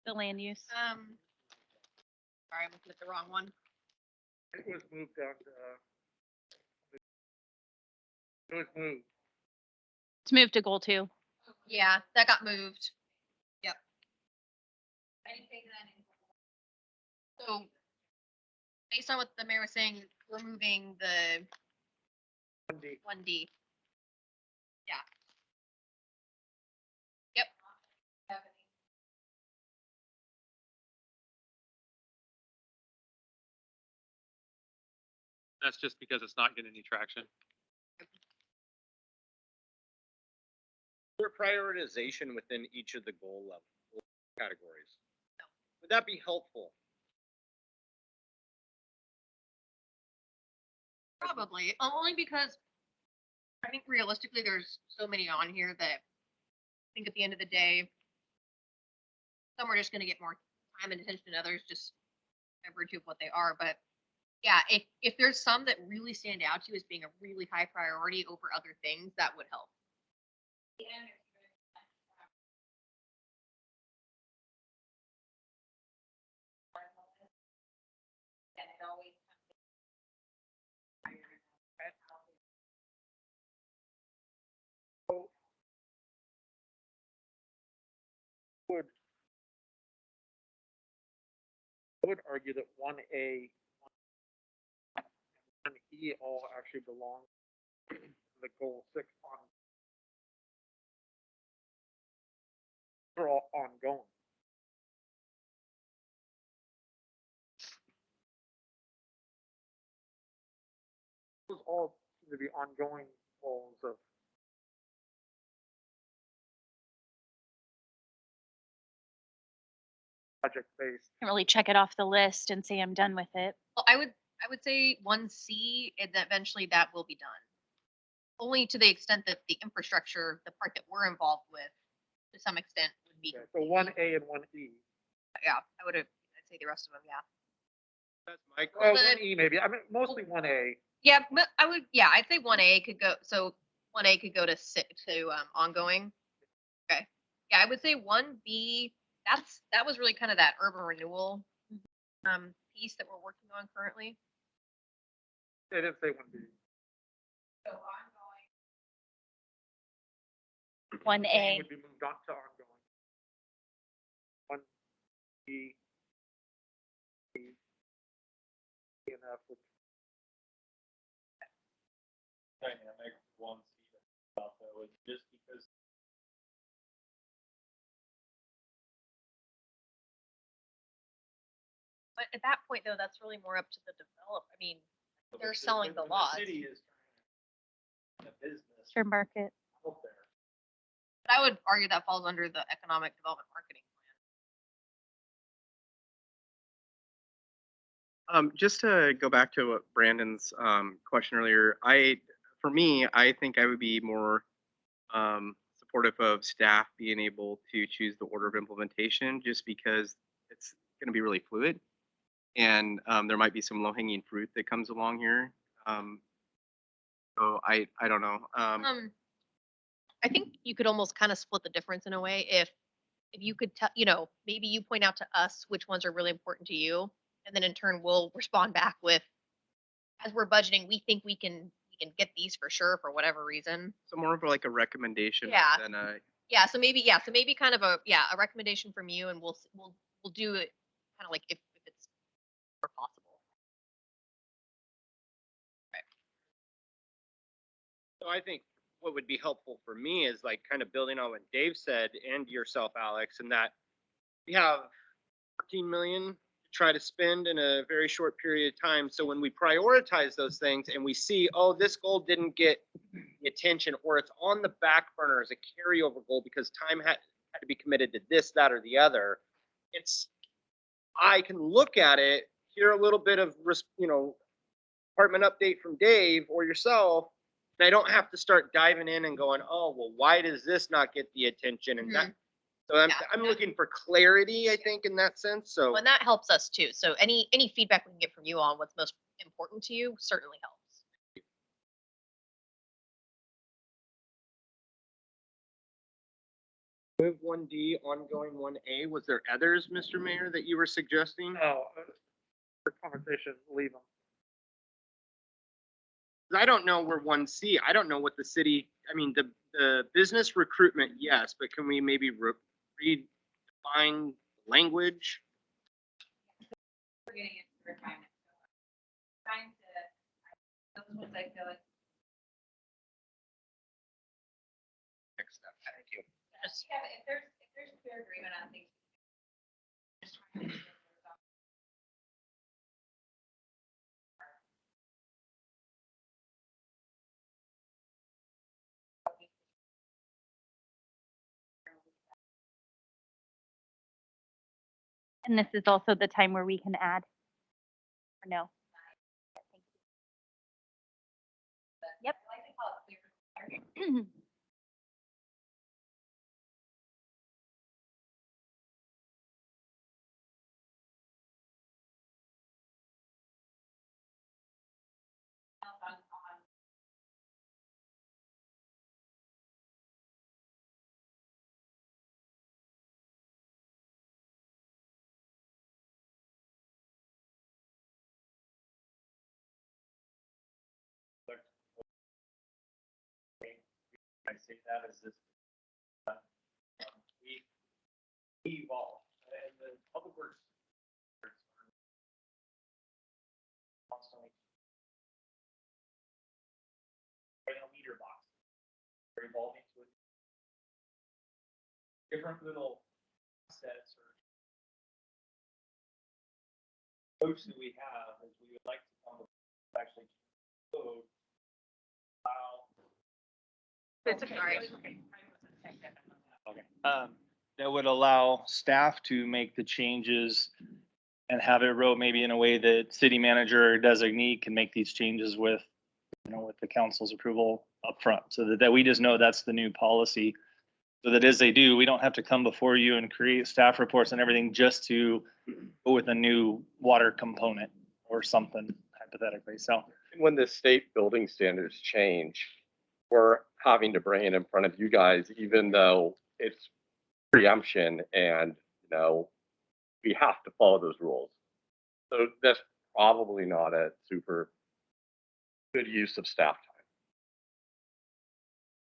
the land use. Sorry, I'm looking at the wrong one. It was moved down to, it was moved. It's moved to goal 2. Yeah, that got moved. Yep. So, based on what the mayor was saying, we're moving the 1D. 1D. Yeah. Yep. That's just because it's not getting any traction. There prioritization within each of the goal level categories. Would that be helpful? Probably, only because I think realistically there's so many on here that I think at the end of the day, some are just gonna get more time and attention than others, just by virtue of what they are. But yeah, if there's some that really stand out to you as being a really high priority over other things, that would help. Would I would argue that 1A, 1E all actually belong to the goal 6 on. They're all ongoing. Those all seem to be ongoing goals of. Project based. Can't really check it off the list and say I'm done with it. Well, I would say 1C, and then eventually that will be done. Only to the extent that the infrastructure, the part that we're involved with, to some extent, would be. Okay, so 1A and 1E. Yeah, I'd say the rest of them, yeah. That's my Well, question. 1E maybe. I mean, mostly 1A. Yeah, but I'd say 1A could go, so 1A could go to ongoing. Okay. Yeah, I would say 1B, that was really kind of that urban renewal piece that we're working on currently. They didn't say 1B. 1A. Would be moved on to ongoing. 1B. And F would. Dynamic 1C about though is just because But at that point, though, that's really more up to the developer. I mean, they're selling the lots. city is trying to business Sure, market. out there. But I would argue that falls under the economic development marketing plan. Just to go back to what Brandon's question earlier, for me, I think I would be more supportive of staff being able to choose the order of implementation, just because it's going to be really fluid, and there might be some low-hanging fruit that comes along here. So I don't know. I think you could almost kind of split the difference in a way if you could tell, maybe you point out to us which ones are really important to you, and then in turn we'll respond back with, as we're budgeting, we think we can get these for sure for whatever reason. So more of like a recommendation Yeah. than a. So maybe kind of a recommendation from you, and we'll do it kind of like if it's more possible. So I think what would be helpful for me is like kind of building on what Dave said and yourself, Alex, and that we have 14 million to try to spend in a very short period of time. So when we prioritize those things and we see, oh, this goal didn't get the attention, or it's on the back burner as a carryover goal because time had to be committed to this, that, or the other, I can look at it, hear a little bit of, department update from Dave or yourself, and I don't have to start diving in and going, oh, well, why does this not get the attention? And that, so I'm looking for clarity, I think, in that sense. So, And that helps us too. So any feedback we can get from you on what's most important to you certainly helps. Move 1D, ongoing 1A. Was there others, Mr. Mayor, that you were suggesting? No, for conversation, leave them. 'Cause I don't know where 1C, I don't know what the city, I mean, the business recruitment, yes, but can we maybe redefine language? We're getting into refinement. Trying to, those ones I feel like. Next step, thank you. Just- Yeah, but if there's clear agreement on things. Just trying to. And this is also the time where we can add. Or no? Yep. I like to call it clear. On I say that as this, we evolve, and the public works. Constantly. Right now, meter box. We're evolving to a different little sets or approach that we have is we would like to come up with actually code. Allow It's sorry. Okay. That would allow staff to make the changes and have it wrote maybe in a way that city manager or designee can make these changes with, with the council's approval upfront, so that we just know that's the new policy. So that as they do, we don't have to come before you and create staff reports and everything just to go with a new water component or something hypothetically. So When the state building standards change, we're having to bring it in front of you guys, even though it's preemption and, we have to follow those rules. So that's probably not a super good use of staff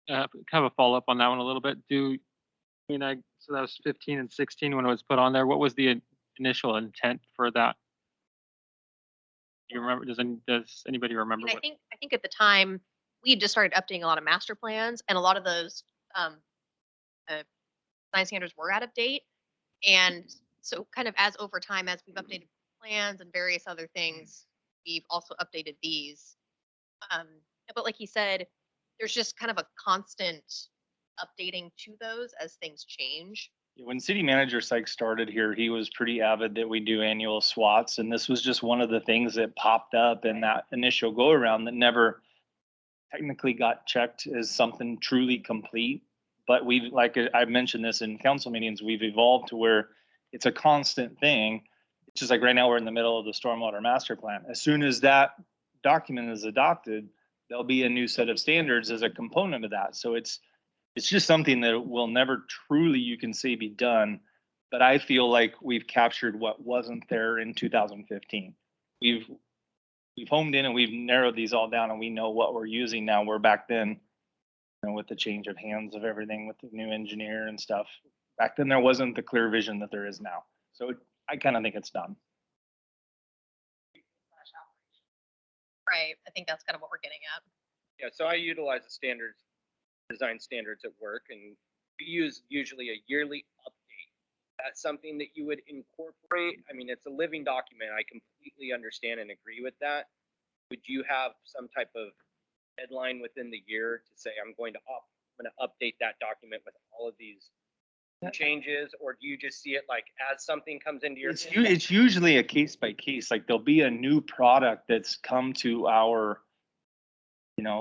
time. Kind of a follow-up on that one a little bit. So that was 15 and 16 when it was put on there. What was the initial intent for that? Do you remember, does anybody remember? I think at the time, we had just started updating a lot of master plans, and a lot of those design standards were out of date. And so kind of as over time, as we've updated plans and various other things, we've also updated these. But like he said, there's just kind of a constant updating to those as things change. when city manager Sykes started here, he was pretty avid that we do annual SWATs, and this was just one of the things that popped up in that initial go around that never technically got checked as something truly complete. But we've, like I mentioned this in council meetings, we've evolved to where it's a constant thing. It's just like right now we're in the middle of the stormwater master plan. As soon as that document is adopted, there'll be a new set of standards as a component of that. So it's just something that will never truly, you can say, be done. But I feel like we've captured what wasn't there in 2015. We've homed in and we've narrowed these all down, and we know what we're using now. We're back then, with the change of hands of everything with the new engineer and stuff. Back then, there wasn't the clear vision that there is now. So I kind of think it's done. Right. I think that's kind of what we're getting at. Yeah, so I utilize the design standards at work, and we use usually a yearly update. That's something that you would incorporate. I mean, it's a living document. I completely understand and agree with that. Would you have some type of deadline within the year to say, I'm going to update that document with all of these changes, or do you just see it like as something comes into your? It's usually a case by case, like there'll be a new product that's come to our,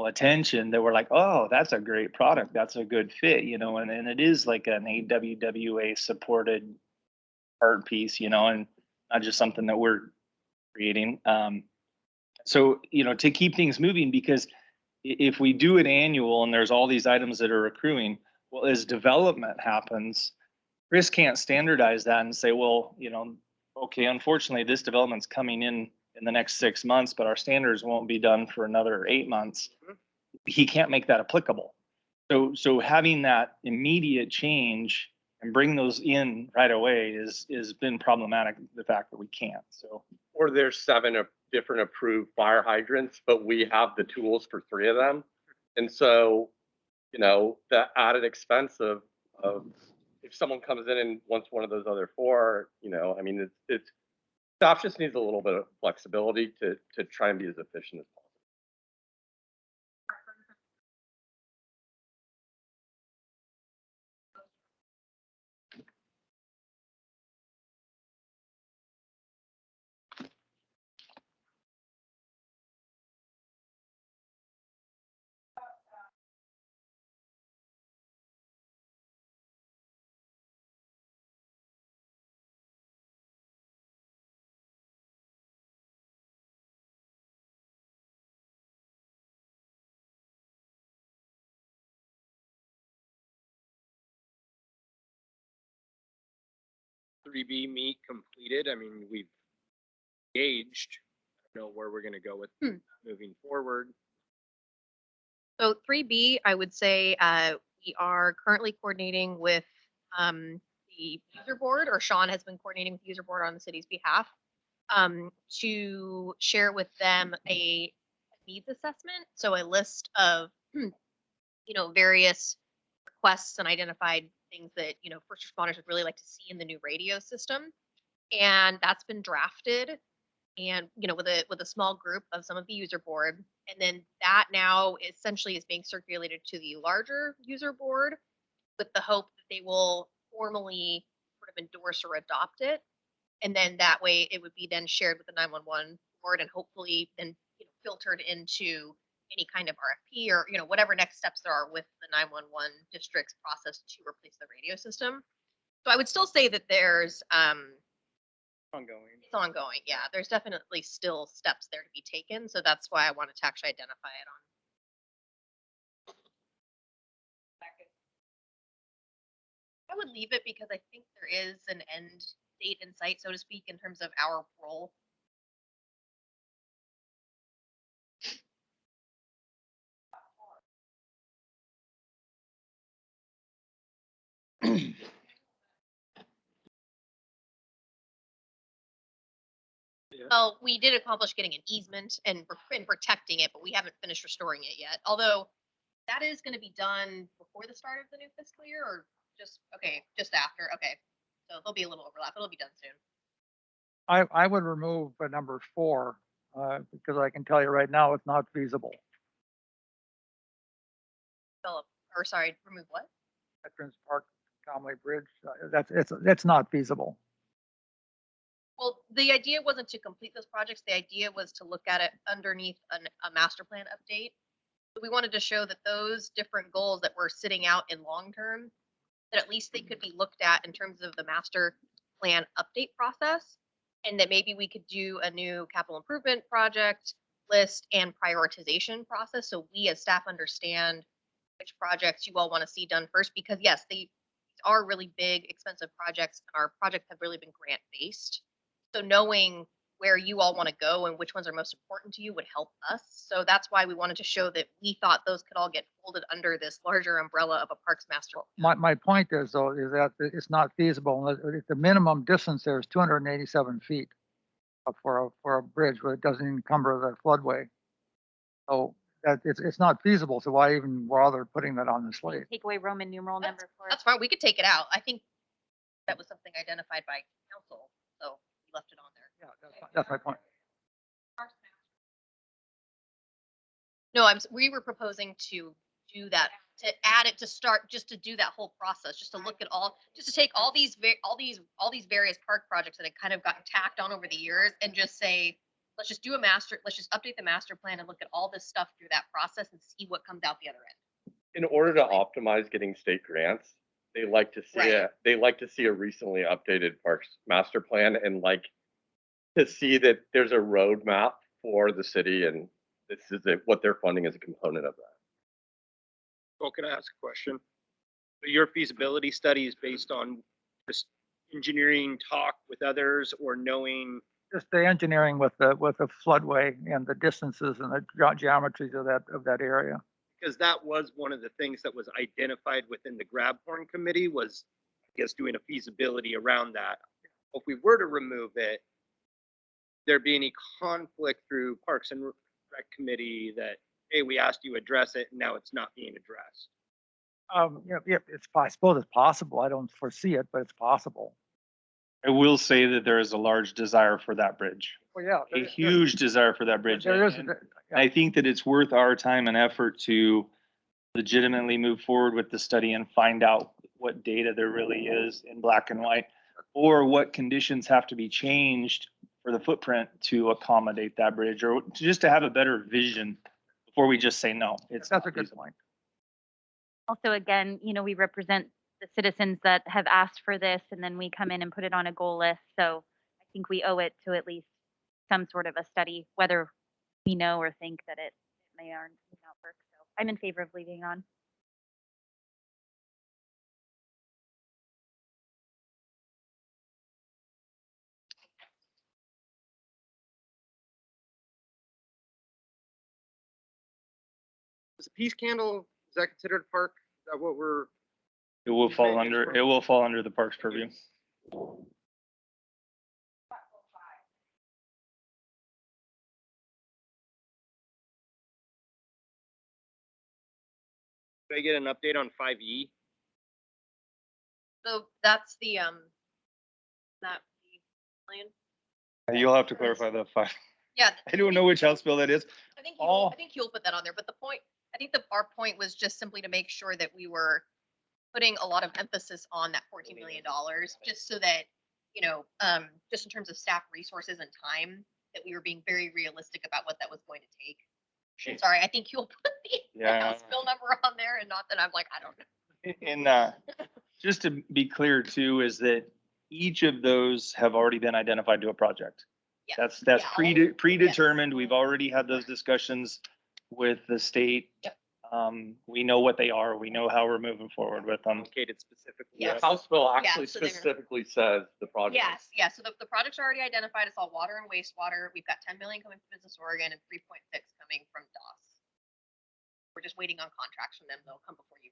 attention that we're like, oh, that's a great product. That's a good fit, and it is like an AWWA supported art piece, and not just something that we're creating. So, to keep things moving, because if we do it annual and there's all these items that are accruing, Well, as development happens, Chris can't standardize that and say, well, you know, okay, unfortunately, this development's coming in the next 6 months, but our standards won't be done for another 8 months. He can't make that applicable. So having that immediate change and bring those in right away is been problematic, the fact that we can't, so. Or there's 7 different approved fire hydrants, but we have the tools for 3 of them. And so, you know, the added expense of if someone comes in and wants one of those other 4, you know, I mean, it's staff just needs a little bit of flexibility to try and be as efficient as possible. Three B meet completed. I mean, we've engaged. I don't know where we're gonna go with moving forward. So 3B, I would say we are currently coordinating with the user board, or Sean has been coordinating with the user board on the city's behalf to share with them a needs assessment. So a list of, various requests and identified things that, first responders would really like to see in the new radio system. And that's been drafted and, with a small group of some of the user board. And then that now essentially is being circulated to the larger user board with the hope that they will formally sort of endorse or adopt it. And then that way it would be then shared with the 911 board and hopefully then filtered into any kind of RFP or whatever next steps there are with the 911 district's process to replace the radio system. So I would still say that there's Ongoing. it's ongoing. Yeah, there's definitely still steps there to be taken. So that's why I wanted to actually identify it on. I would leave it because I think there is an end date in sight, so to speak, in terms of our role. Well, we did accomplish getting an easement and protecting it, but we haven't finished restoring it yet. Although that is going to be done before the start of the new fiscal year, or just after. Okay, so there'll be a little overlap. It'll be done soon. I would remove number 4, because I can tell you right now, it's not feasible. Philip, or sorry, remove what? Veterans Park, Conway Bridge, it's not feasible. Well, the idea wasn't to complete those projects. The idea was to look at it underneath a master plan update. So we wanted to show that those different goals that were sitting out in long term, that at least they could be looked at in terms of the master plan update process, and that maybe we could do a new capital improvement project list and prioritization process so we as staff understand which projects you all want to see done first, because yes, these are really big, expensive projects. Our projects have really been grant based. So knowing where you all want to go and which ones are most important to you would help us. So that's why we wanted to show that we thought those could all get folded under this larger umbrella of a parks master. My point is though, is that it's not feasible. The minimum distance there is 287 feet for a bridge where it doesn't encumber the floodway. So that it's not feasible. So why even bother putting that on the slate? Take away Roman numeral number 4. That's fine. We could take it out. I think that was something identified by council. So we left it on there. Yeah, that's my point. No, we were proposing to do that, to add it, to start, just to do that whole process, just to look at just to take all these various park projects that had kind of gotten tacked on over the years and just say, let's just update the master plan and look at all this stuff through that process and see what comes out the other end. In order to optimize getting state grants, they like to see a recently updated parks master plan and like to see that there's a roadmap for the city and this is what they're funding as a component of that. Well, can I ask a question? your feasibility study is based on just engineering talk with others or knowing, Just the engineering with the floodway and the distances and the geometries of that area. because that was one of the things that was identified within the Grab Horn Committee was, I guess, doing a feasibility around that. If we were to remove it, there be any conflict through Parks and Rec Committee that, hey, we asked you to address it and now it's not being addressed? Yeah, I suppose it's possible. I don't foresee it, but it's possible. I will say that there is a large desire for that bridge, Well, yeah. a huge desire for that bridge. There is, And I think that it's worth our time and effort to legitimately move forward with the study and find out what data there really is in black and white, or what conditions have to be changed for the footprint to accommodate that bridge, or just to have a better vision before we just say no. It's that's a not good feasible. point. Also, again, we represent the citizens that have asked for this, and then we come in and put it on a goal list. So I think we owe it to at least some sort of a study, whether we know or think that it may or may not work. So I'm in favor of leaving on. Is a Peace Candle, is that considered a park? Is that what we're? It will fall under the parks purview. Did I get an update on 5E? So that's the, that plan. You'll have to clarify the five. Yeah. I don't know which House bill that is. I think all- I think you'll put that on there, but the point, I think our point was just simply to make sure that we were putting a lot of emphasis on that $14 million, just so that, just in terms of staff resources and time, that we were being very realistic about what that was going to take. Sorry, I think you'll put the Yeah. House bill number on there, and not that I'm like, I don't know. And just to be clear too, is that each of those have already been identified to a project. Yeah. That's Yeah, all- predetermined. yes. We've already had those discussions with the state. Yep. We know what they are. We know how we're moving forward with them. Located specifically. Yeah. The House bill Yeah, actually so they're- specifically says the project. Yes, yeah, so the projects are already identified. It's all water and wastewater. We've got 10 million coming from Business Oregon and 3.6 coming from DOS. We're just waiting on contracts from them. They'll come before you.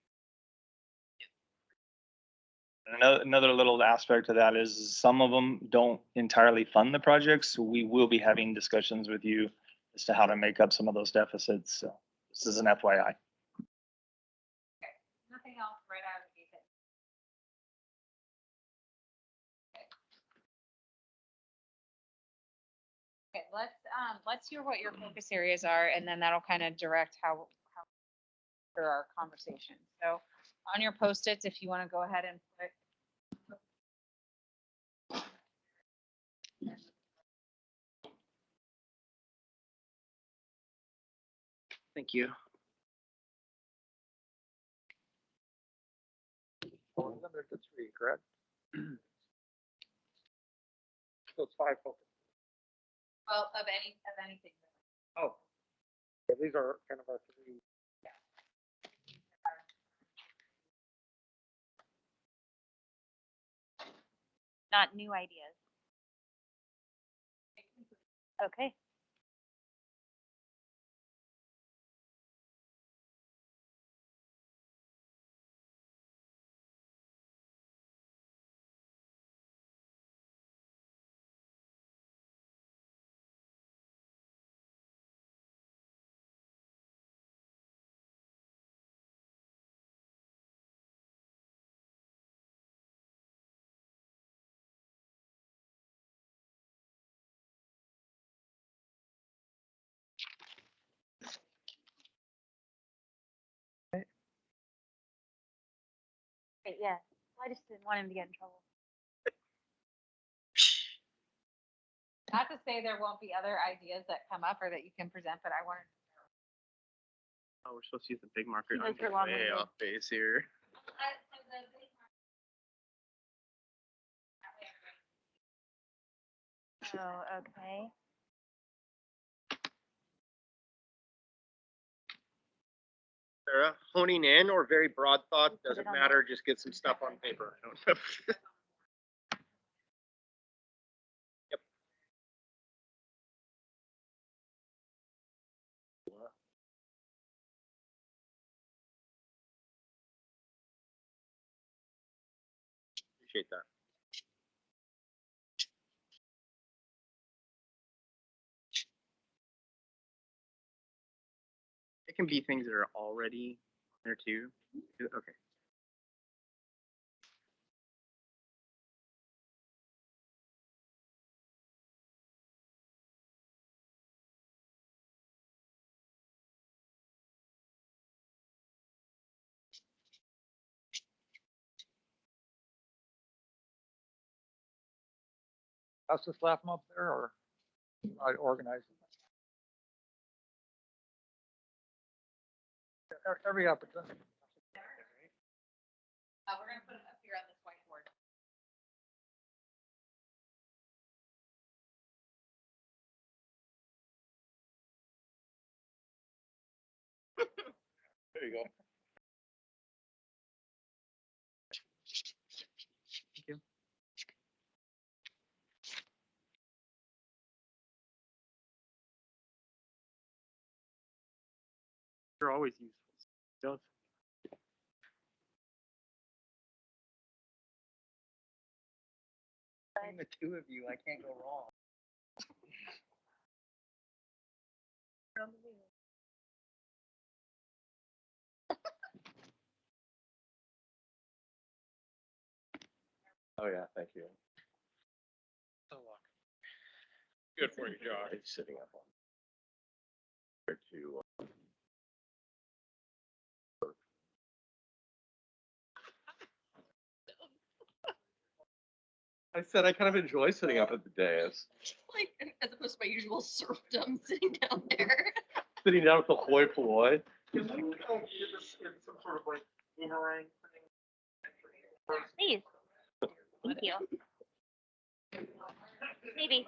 Another little aspect of that is some of them don't entirely fund the projects. So we will be having discussions with you as to how to make up some of those deficits. So this is an FYI. Nothing else right out of the gate. Okay, let's hear what your focus areas are, and then that'll kind of direct how for our conversation. So on your Post-its, if you want to go ahead and put. Thank you. Limited to 3, correct? So it's 5 focus. Well, of anything. Oh. Yeah, these are kind of our 3. Not new ideas. Okay. Okay, yeah. I just didn't want him to get in trouble. Not to say there won't be other ideas that come up or that you can present, but I wanted. Oh, we're supposed to use the big marker. Those I'm are getting long-winded. way off base here. Oh, okay. Sarah, honing in or very broad thought, Put it doesn't on matter, just get some stuff on paper. Yep. Appreciate that. It can be things that are already there too. Okay. Us to slap them up there or I organize them? Every opportunity. We're gonna put it up here on this whiteboard. There you go. They're always useful. Don't. Between the two of you, I can't go wrong. Oh, yeah, thank you. Good for you, Josh. It's sitting up on. Compared to, I said I kind of enjoy sitting up at the dais, Like, as opposed to my usual serfdom sitting down there. sitting down with the hoi polloi. Please. Thank you. Maybe.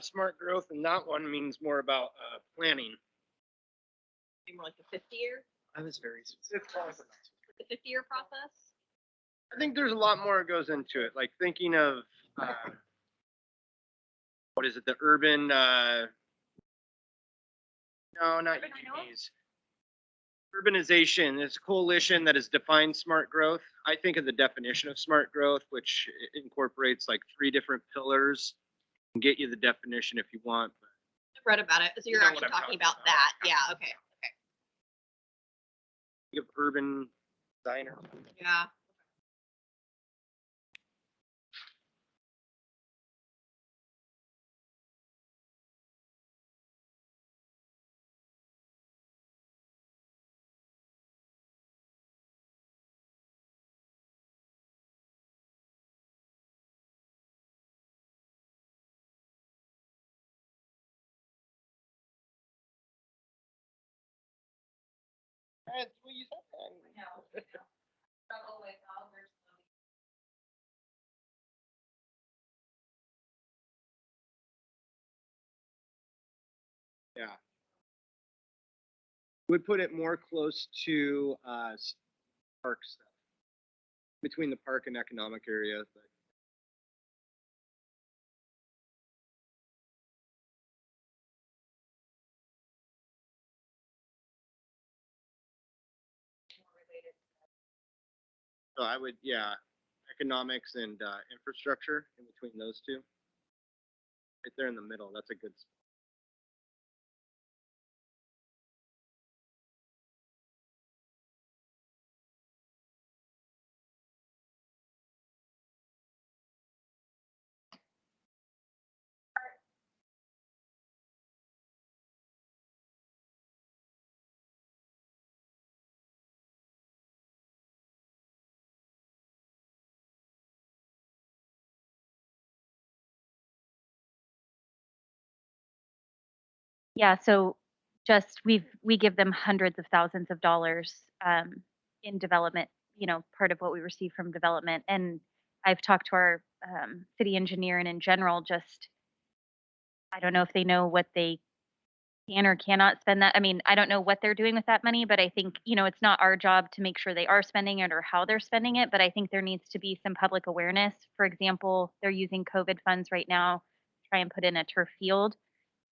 Smart growth in that one means more about, planning. More like the 50-year, I was very specific. the 50-year process. I think there's a lot more that goes into it, like thinking of, what is it, the urban, no, not UTVs. Urbanization is a coalition that has defined smart growth. I think of the definition of smart growth, which incorporates like 3 different pillars. Can get you the definition if you want. I've read about it. So you're know what actually I'm talking talking about about. that. Yeah, okay. Think of urban designer. Yeah. Yeah. Would put it more close to, park stuff. Between the park and economic area, but so I would, yeah, economics and, infrastructure in between those two. Right there in the middle, that's a good spot. Yeah, so just we give them hundreds of thousands of dollars in development, part of what we receive from development. And I've talked to our city engineer, and in general, just I don't know if they know what they can or cannot spend that. I mean, I don't know what they're doing with that money, but I think, it's not our job to make sure they are spending it or how they're spending it. But I think there needs to be some public awareness. For example, they're using COVID funds right now to try and put in a turf field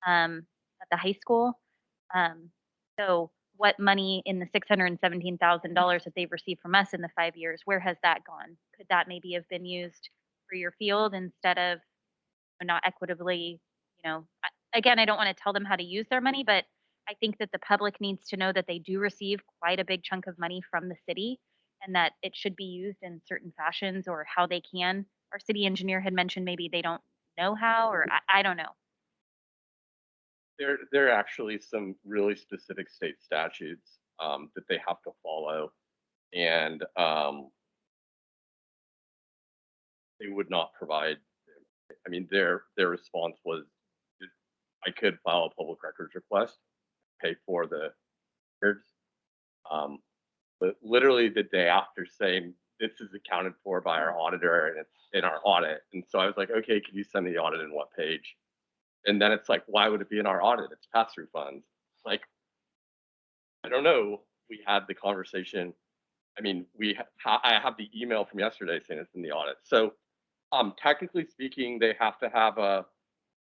at the high school. Um, so what money in the $617,000 that they've received from us in the 5 years, where has that gone? Could that maybe have been used for your field instead of not equitably, again, I don't want to tell them how to use their money, but I think that the public needs to know that they do receive quite a big chunk of money from the city and that it should be used in certain fashions or how they can. Our city engineer had mentioned maybe they don't know how, or I don't know. There are actually some really specific state statutes that they have to follow, and they would not provide. I mean, their response was, I could file a public records request, pay for the records, but literally the day after saying this is accounted for by our auditor and it's in our audit, and so I was like, okay, can you send me the audit and what page? And then it's like, why would it be in our audit? It's pass-through funds. Like, I don't know. We had the conversation. I mean, I have the email from yesterday saying it's in the audit. So, technically speaking, they have to have a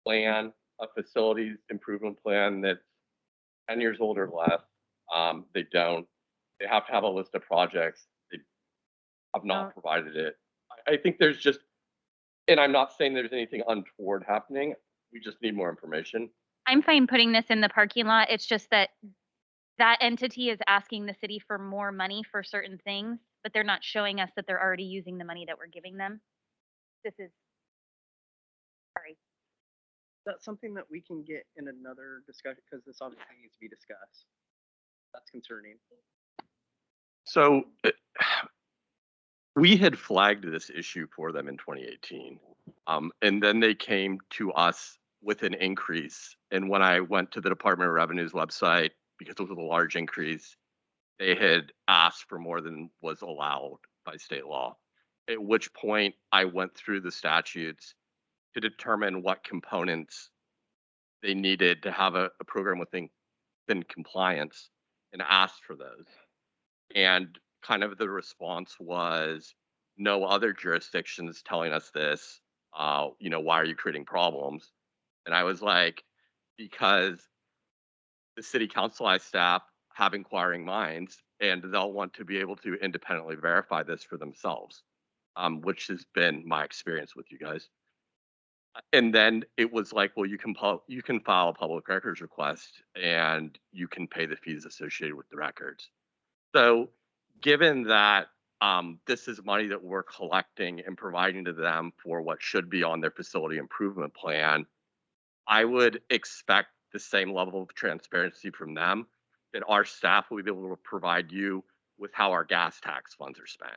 plan, a facilities improvement plan that's 10 years old or less. They don't. They have to have a list of projects. They have not provided it. I think there's just, and I'm not saying there's anything untoward happening. We just need more information. I'm fine putting this in the parking lot. It's just that that entity is asking the city for more money for certain things, but they're not showing us that they're already using the money that we're giving them. This is, sorry. That's something that we can get in another discussion, because this obviously needs to be discussed. That's concerning. So we had flagged this issue for them in 2018. And then they came to us with an increase. And when I went to the Department of Revenue's website, because it was a large increase, they had asked for more than was allowed by state law. At which point I went through the statutes to determine what components they needed to have a program within compliance and asked for those. And kind of the response was, no other jurisdictions telling us this. Why are you creating problems? And I was like, because the city council staff have inquiring minds and they'll want to be able to independently verify this for themselves, which has been my experience with you guys. And then it was like, well, you can file a public records request and you can pay the fees associated with the records. So given that this is money that we're collecting and providing to them for what should be on their facility improvement plan, I would expect the same level of transparency from them that our staff will be able to provide you with how our gas tax funds are spent.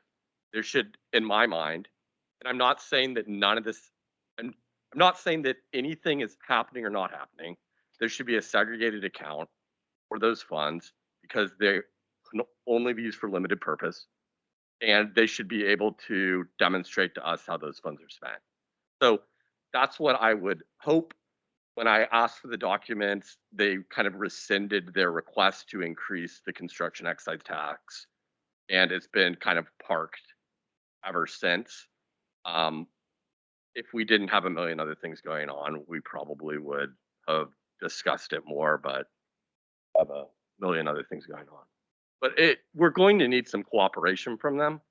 There should, in my mind, and I'm not saying that none of this, I'm not saying that anything is happening or not happening. There should be a segregated account for those funds because they can only be used for limited purpose. And they should be able to demonstrate to us how those funds are spent. So that's what I would hope. When I asked for the documents, they kind of rescinded their request to increase the construction excise tax. And it's been kind of parked ever since. If we didn't have a million other things going on, we probably would have discussed it more, but have a million other things going on. But we're going to need some cooperation from them.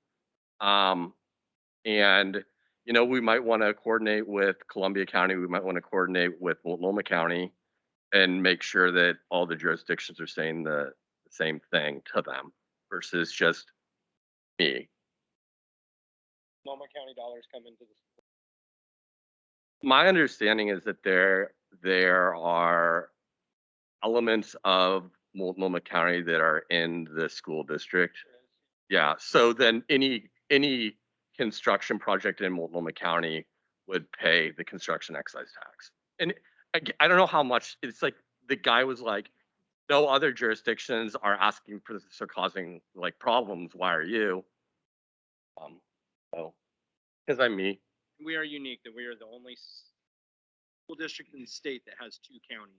And, we might want to coordinate with Columbia County. We might want to coordinate with Multnomah County and make sure that all the jurisdictions are saying the same thing to them versus just me. Multnomah County dollars come into this. My understanding is that there are elements of Multnomah County that are in the school district. Yeah, so then any construction project in Multnomah County would pay the construction excise tax. And I don't know how much, it's like the guy was like, no other jurisdictions are asking for this or causing like problems. Why are you? So, because I'm me. We are unique that we are the only school district in the state that has two counties.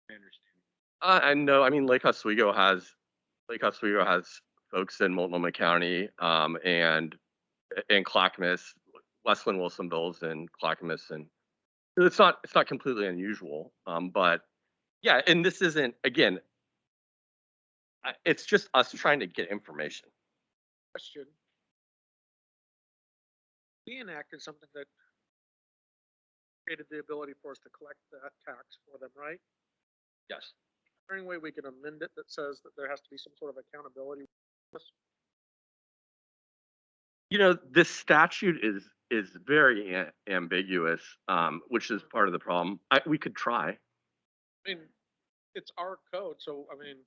I understand. And no, I mean Lake Oswego has folks in Multnomah County, and in Clackamas, Westland Wilsonville's in Clackamas, and it's not completely unusual. But yeah, and this isn't again. It's just us trying to get information. Question. We enacted something that created the ability for us to collect that tax for them, right? Yes. Is there any way we can amend it that says that there has to be some sort of accountability? You know, this statute is very ambiguous, which is part of the problem. We could try. I mean, it's our code, so I mean,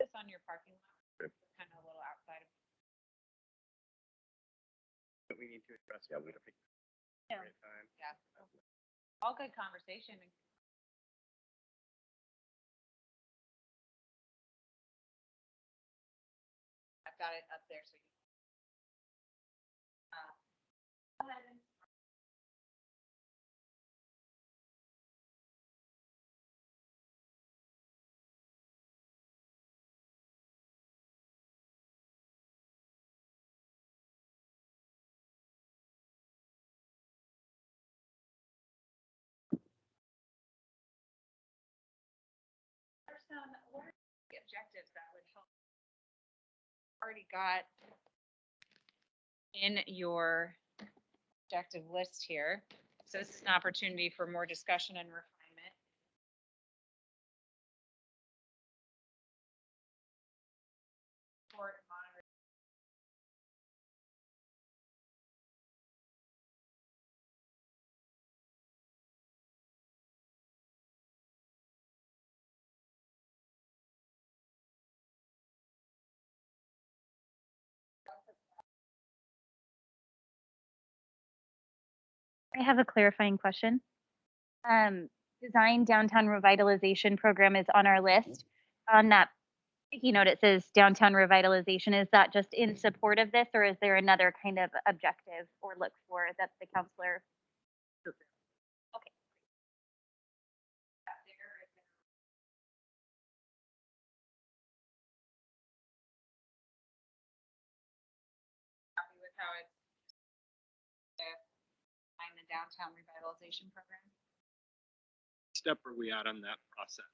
This on your parking lot, kind of a little outside of. But we need to address Yeah, it we at don't think. Yeah. the right time. Yeah. All good conversation. I've got it up there, so. Go ahead and. What are the objectives that would help? Already got in your objective list here. So this is an opportunity for more discussion and refinement. Support and monitor. I have a clarifying question. Design downtown revitalization program is on our list. On that sticky note, it says downtown revitalization. Is that just in support of this, or is there another kind of objective or look for that the counselor? Okay. Happy with how it's behind the downtown revitalization program. Step are we at on that process?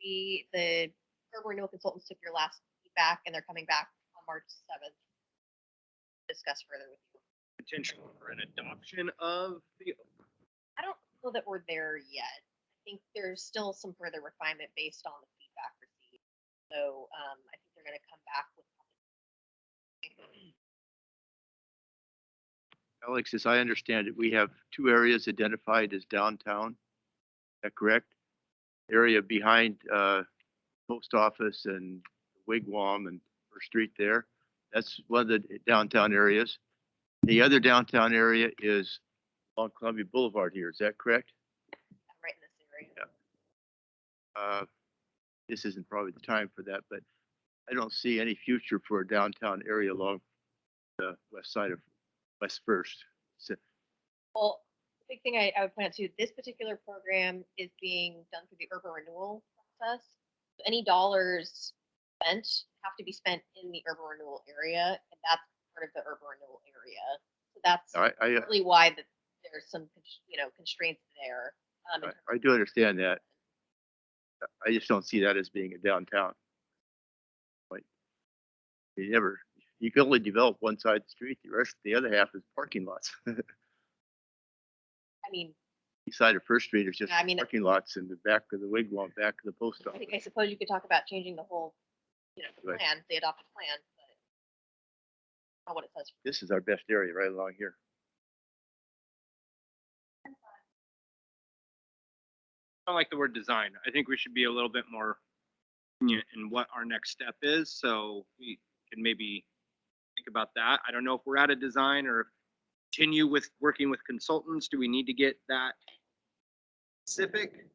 The urban renewal consultants took your last feedback and they're coming back on March 7th. Discuss further with you. Potential for an adoption of the, I don't know that we're there yet. I think there's still some further refinement based on the feedback received. So, I think they're gonna come back with. Alex, as I understand it, we have two areas identified as downtown. Is that correct? Area behind post office and Wigwam and First Street there. That's one of the downtown areas. The other downtown area is along Columbia Boulevard here. Is that correct? Right in this area. This isn't probably the time for that, but I don't see any future for a downtown area along the west side of West First. So, Well, the big thing I would point out too, this particular program is being done through the urban renewal process. So any dollars spent have to be spent in the urban renewal area, and that's part of the urban renewal area. So that's I partly why there's some, constraints there. in terms I do understand that. I just don't see that as being a downtown. Like, you can only develop one side of the street, the other half is parking lots. I mean, East side of First Street is just I mean, parking lots in the back of the Wigwam, back of the post I office. suppose you could talk about changing the whole, Right. plan, the adopted plan, but not what it says. This is our best area right along here. I don't like the word design. I think we should be a little bit more poignant in what our next step is, so we can maybe think about that. I don't know if we're at a design or continue with working with consultants. Do we need to get that specific?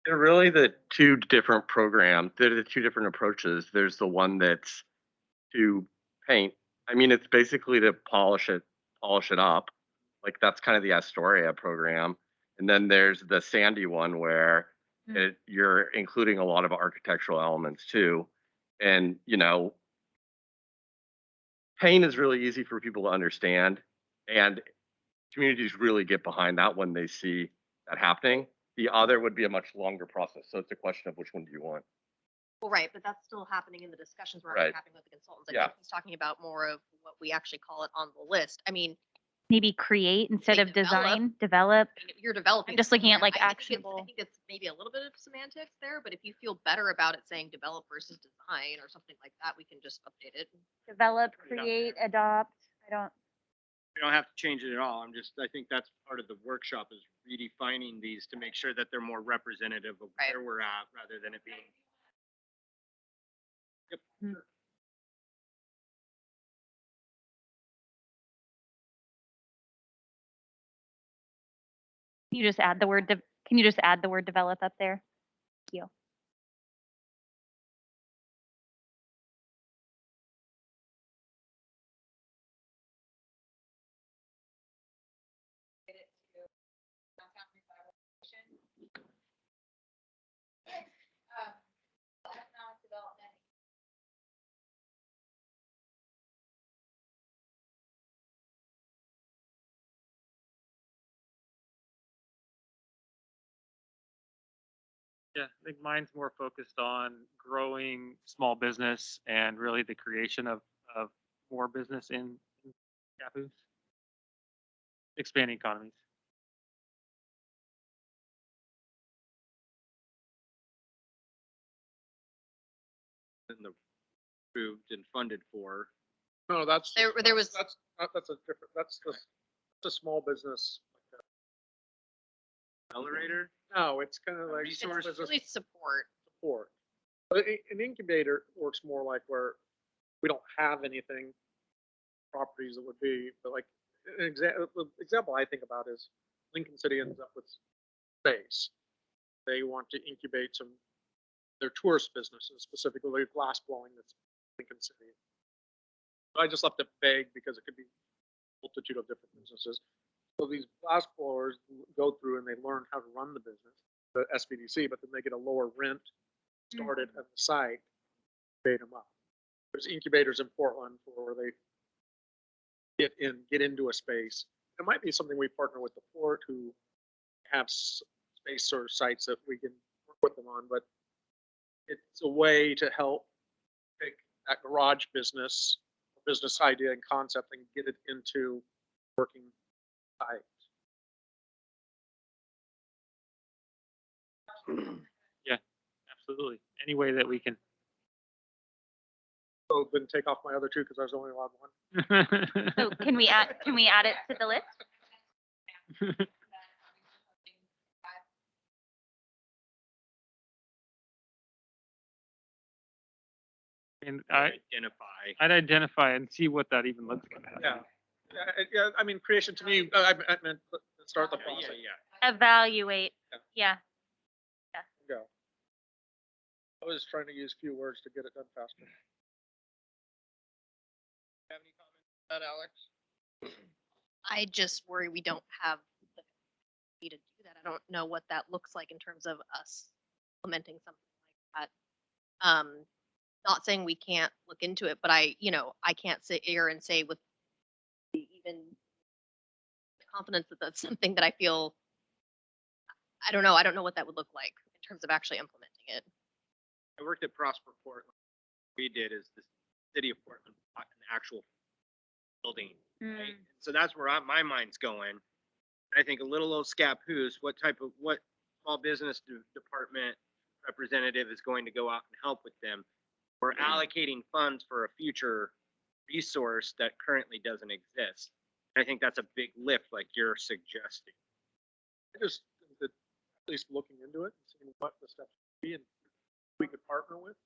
They're really the two different programs. They're the two different approaches. There's the one that's to paint. I mean, it's basically to polish it up. Like that's kind of the Astoria program. And then there's the Sandy one where you're including a lot of architectural elements too. And, you know, paint is really easy for people to understand. And communities really get behind that when they see that happening. The other would be a much longer process. So it's a question of which one do you want? Well, right, but that's still happening in the discussions we're Right. having with the consultants. I Yeah. think he's talking about more of what we actually call it on the list. I mean, Maybe create instead Say of develop. design, develop. if you're developing. I'm just looking at, somewhere, like, I think actionable- I think it's maybe a little bit of semantics there, but if you feel better about it saying develop versus design or something like that, we can just update it. Develop, Put it out create, adopt. I don't, We don't have to change it at all. I think that's part of the workshop is redefining these to make sure that they're more representative of Right. where we're at rather than it being. you just add the word, can you just add the word develop up there? Thank you. Economic development. Yeah, I think mine's more focused on growing small business and really the creation of more business in Caboose. Expanding economies. And the approved and funded for. No, that's. There was- That's a different, that's a small business. Accelerator? No, it's kind of like. Resource- business Really support. support. But an incubator works more like where we don't have anything, properties that would be, but like, an example I think about is Lincoln City ends up with space. They want to incubate their tourist businesses, specifically glass blowing that's Lincoln City. I just left it vague because it could be a multitude of different businesses. So these glass blowers go through and they learn how to run the business, the SBDC, but then they get a lower rent started at the site, bait them up. There's incubators in Portland where they get into a space. It might be something we partner with the port who have space or sites that we can work with them on, but it's a way to help take that garage business idea and concept and get it into working site. Absolutely. Any way that we can. So then take off my other two because I was only allowed one. So can we add it to the list? And Identify. I'd identify and see what that even looks like. Yeah. Yeah, I mean, creation to me, I meant start the process. Yeah. Evaluate. Yeah. Go. I was trying to use few words to get it done faster. Have any comments on that, Alex? I just worry we don't have the ability to do that. I don't know what that looks like in terms of us implementing something like that. Not saying we can't look into it, but I can't sit here and say with even confidence that that's something that I feel, I don't know what that would look like in terms of actually implementing it. I worked at Prosper Portland. What we did is the city of Portland bought an actual building, right? So that's where my mind's going. I think a little old Scappoose, what small business department representative is going to go out and help with them? We're allocating funds for a future resource that currently doesn't exist. I think that's a big lift like you're suggesting. I just think that at least looking into it, and seeing what the steps would be and who we could partner with.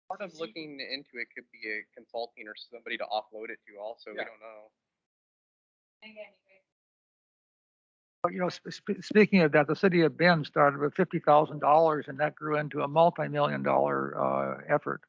Part of looking into it could be a consulting or somebody to offload it to also, we Yeah. don't know. But, you know, speaking of that, the city of Bend started with $50,000 and that grew into a multi-million-dollar effort.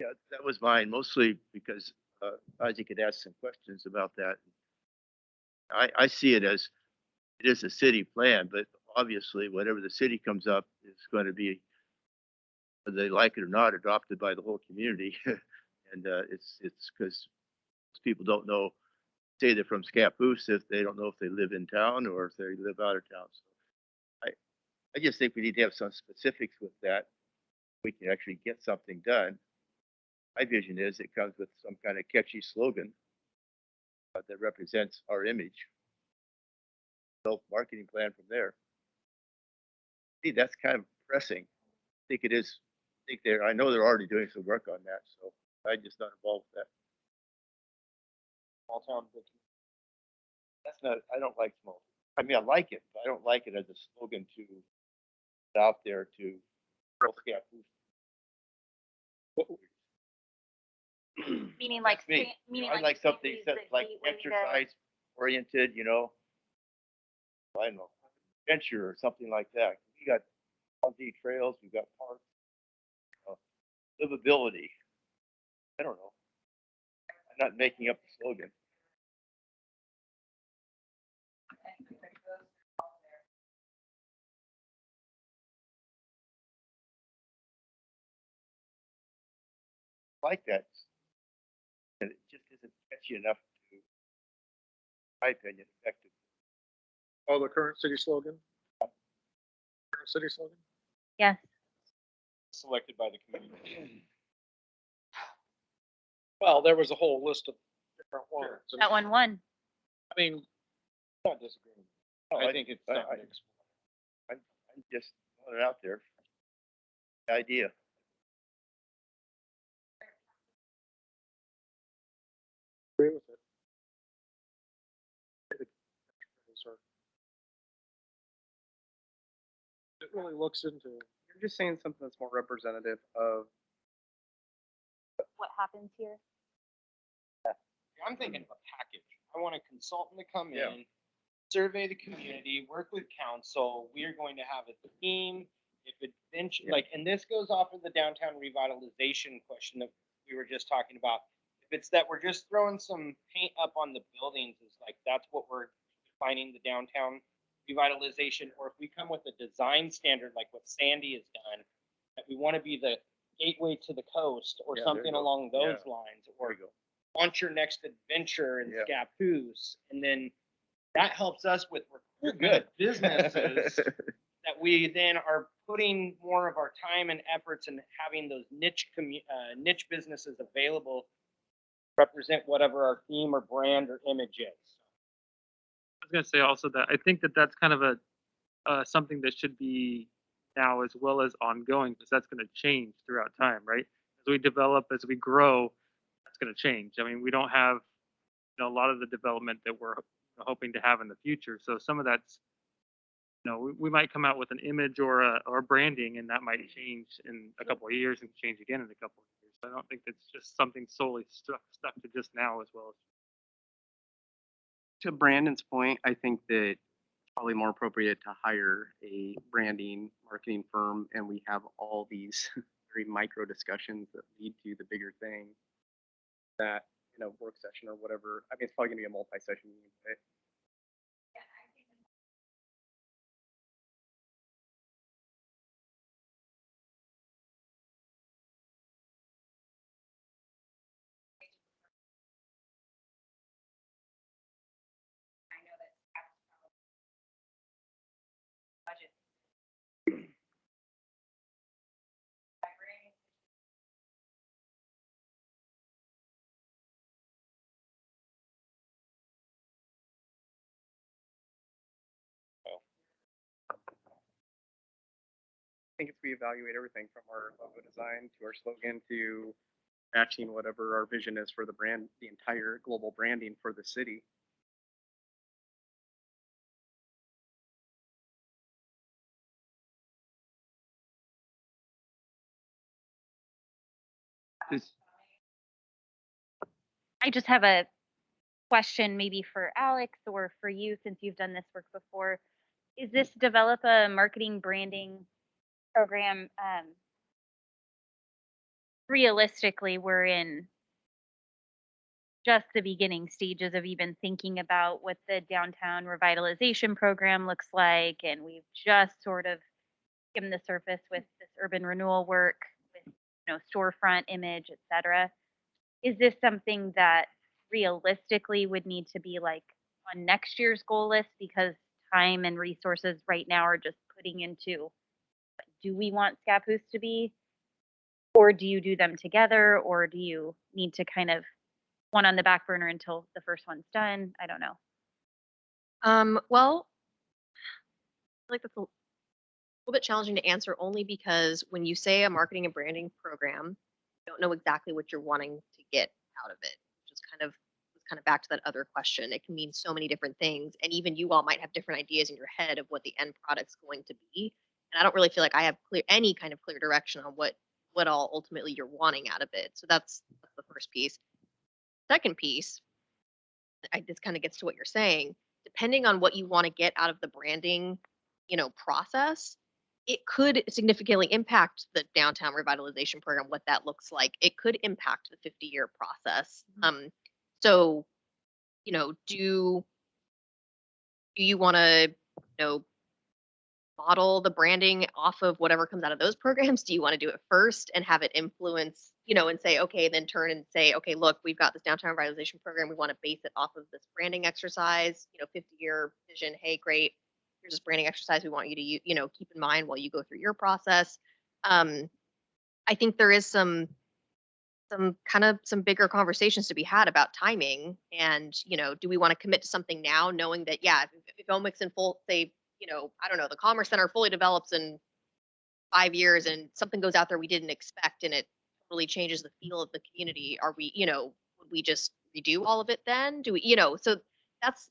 Yeah, that was mine, mostly because Isaac had asked some questions about that. I see it as, it is a city plan, but obviously whatever the city comes up is going to be, whether they like it or not, adopted by the whole community. And it's because people don't know, say they're from Scappoose, if they don't know if they live in town or if they live out of town. So I just think we need to have some specifics with that. We can actually get something done. My vision is it comes with some kind of catchy slogan that represents our image. Self-marketing plan from there. See, that's kind of pressing. I think it is. I know they're already doing some work on that, so I'm just not involved with that. Small town. That's not. I don't like small. I mean, I like it, but I don't like it as a slogan to put out there to. Meaning like, That's me. meaning I like something cities that's that like gateway to- exercise oriented, you know. I don't know, adventure or something like that. We got LD trails, we've got parks, livability. I don't know. I'm not making up the slogan. Like that. And it just isn't catchy enough to, in my opinion, effective. Oh, the current city slogan? Current city slogan? Yes. Selected by the community. Well, there was a whole list of different ones. and That one won. I mean, Not disagreeing. No, I think it's something to explore. I'm just throwing it out there. The idea. agree with it. It really looks into, You're just saying something that's more representative of, What happens here? I'm thinking of a package. I want a consultant to come Yeah. in, survey the community, work with council. We are going to have a team. If it like, and this goes off of the downtown revitalization question that we were just talking about. If it's that we're just throwing some paint up on the buildings, is like, that's what we're defining the downtown revitalization, or if we come with a design standard like what Sandy has done, that we want to be the gateway to the coast or Yeah, there you something go. along those Yeah. lines, There or we go. launch your next adventure in Yeah. Scappoose, and then that helps us with recruitment of businesses that we then are putting more of our time and efforts and having those niche niche businesses available represent whatever our theme or brand or image is. I was gonna say also that I think that that's kind of a something that should be now as well as ongoing, because that's gonna change throughout time, right? As we develop, as we grow, that's gonna change. I mean, we don't have, you know, a lot of the development that we're hoping to have in the future. So some of that's, you know, we might come out with an image or branding, and that might change in a couple of years and change again in a couple of years. I don't think it's just something solely stuck to just now as well as. to Brandon's point, I think that it's probably more appropriate to hire a branding marketing firm, and we have all these very micro discussions that lead to the bigger thing that, in a work session or whatever. I mean, it's probably gonna be a multi-session meeting, but think if we evaluate everything from our logo design to our slogan to matching whatever our vision is for the brand, the entire global branding for the city. This, I just have a question maybe for Alex or for you since you've done this work before. Is this develop a marketing branding program? Realistically, we're in just the beginning stages of even thinking about what the downtown revitalization program looks like, and we've just sort of skimmed the surface with this urban renewal work, with storefront image, etc. Is this something that realistically would need to be like on next year's goal list because time and resources right now are just putting into what do we want Scappoose to be? Or do you do them together? Or do you need to kind of one on the back burner until the first one's done? I don't know. Well, I feel like that's a little bit challenging to answer only because when you say a marketing and branding program, you don't know exactly what you're wanting to get out of it, which is kind of back to that other question. It can mean so many different things, and even you all might have different ideas in your head of what the end product's going to be. And I don't really feel like I have any kind of clear direction on what all ultimately you're wanting out of it. So that's the first piece. Second piece, this kind of gets to what you're saying. Depending on what you want to get out of the branding, process, it could significantly impact the downtown revitalization program, what that looks like. It could impact the 50-year process. So, do you want to, model the branding off of whatever comes out of those programs? Do you want to do it first and have it influence, and say, okay, then turn and say, okay, look, we've got this downtown revitalization program. We want to base it off of this branding exercise, 50-year vision. Hey, great. Here's this branding exercise we want you to, keep in mind while you go through your process. I think there is some bigger conversations to be had about timing and, do we want to commit to something now knowing that, yeah, if Omics in full, say, I don't know, the Commerce Center fully develops in 5 years and something goes out there we didn't expect and it really changes the feel of the community, are we, would we just redo all of it then? Do we, so that's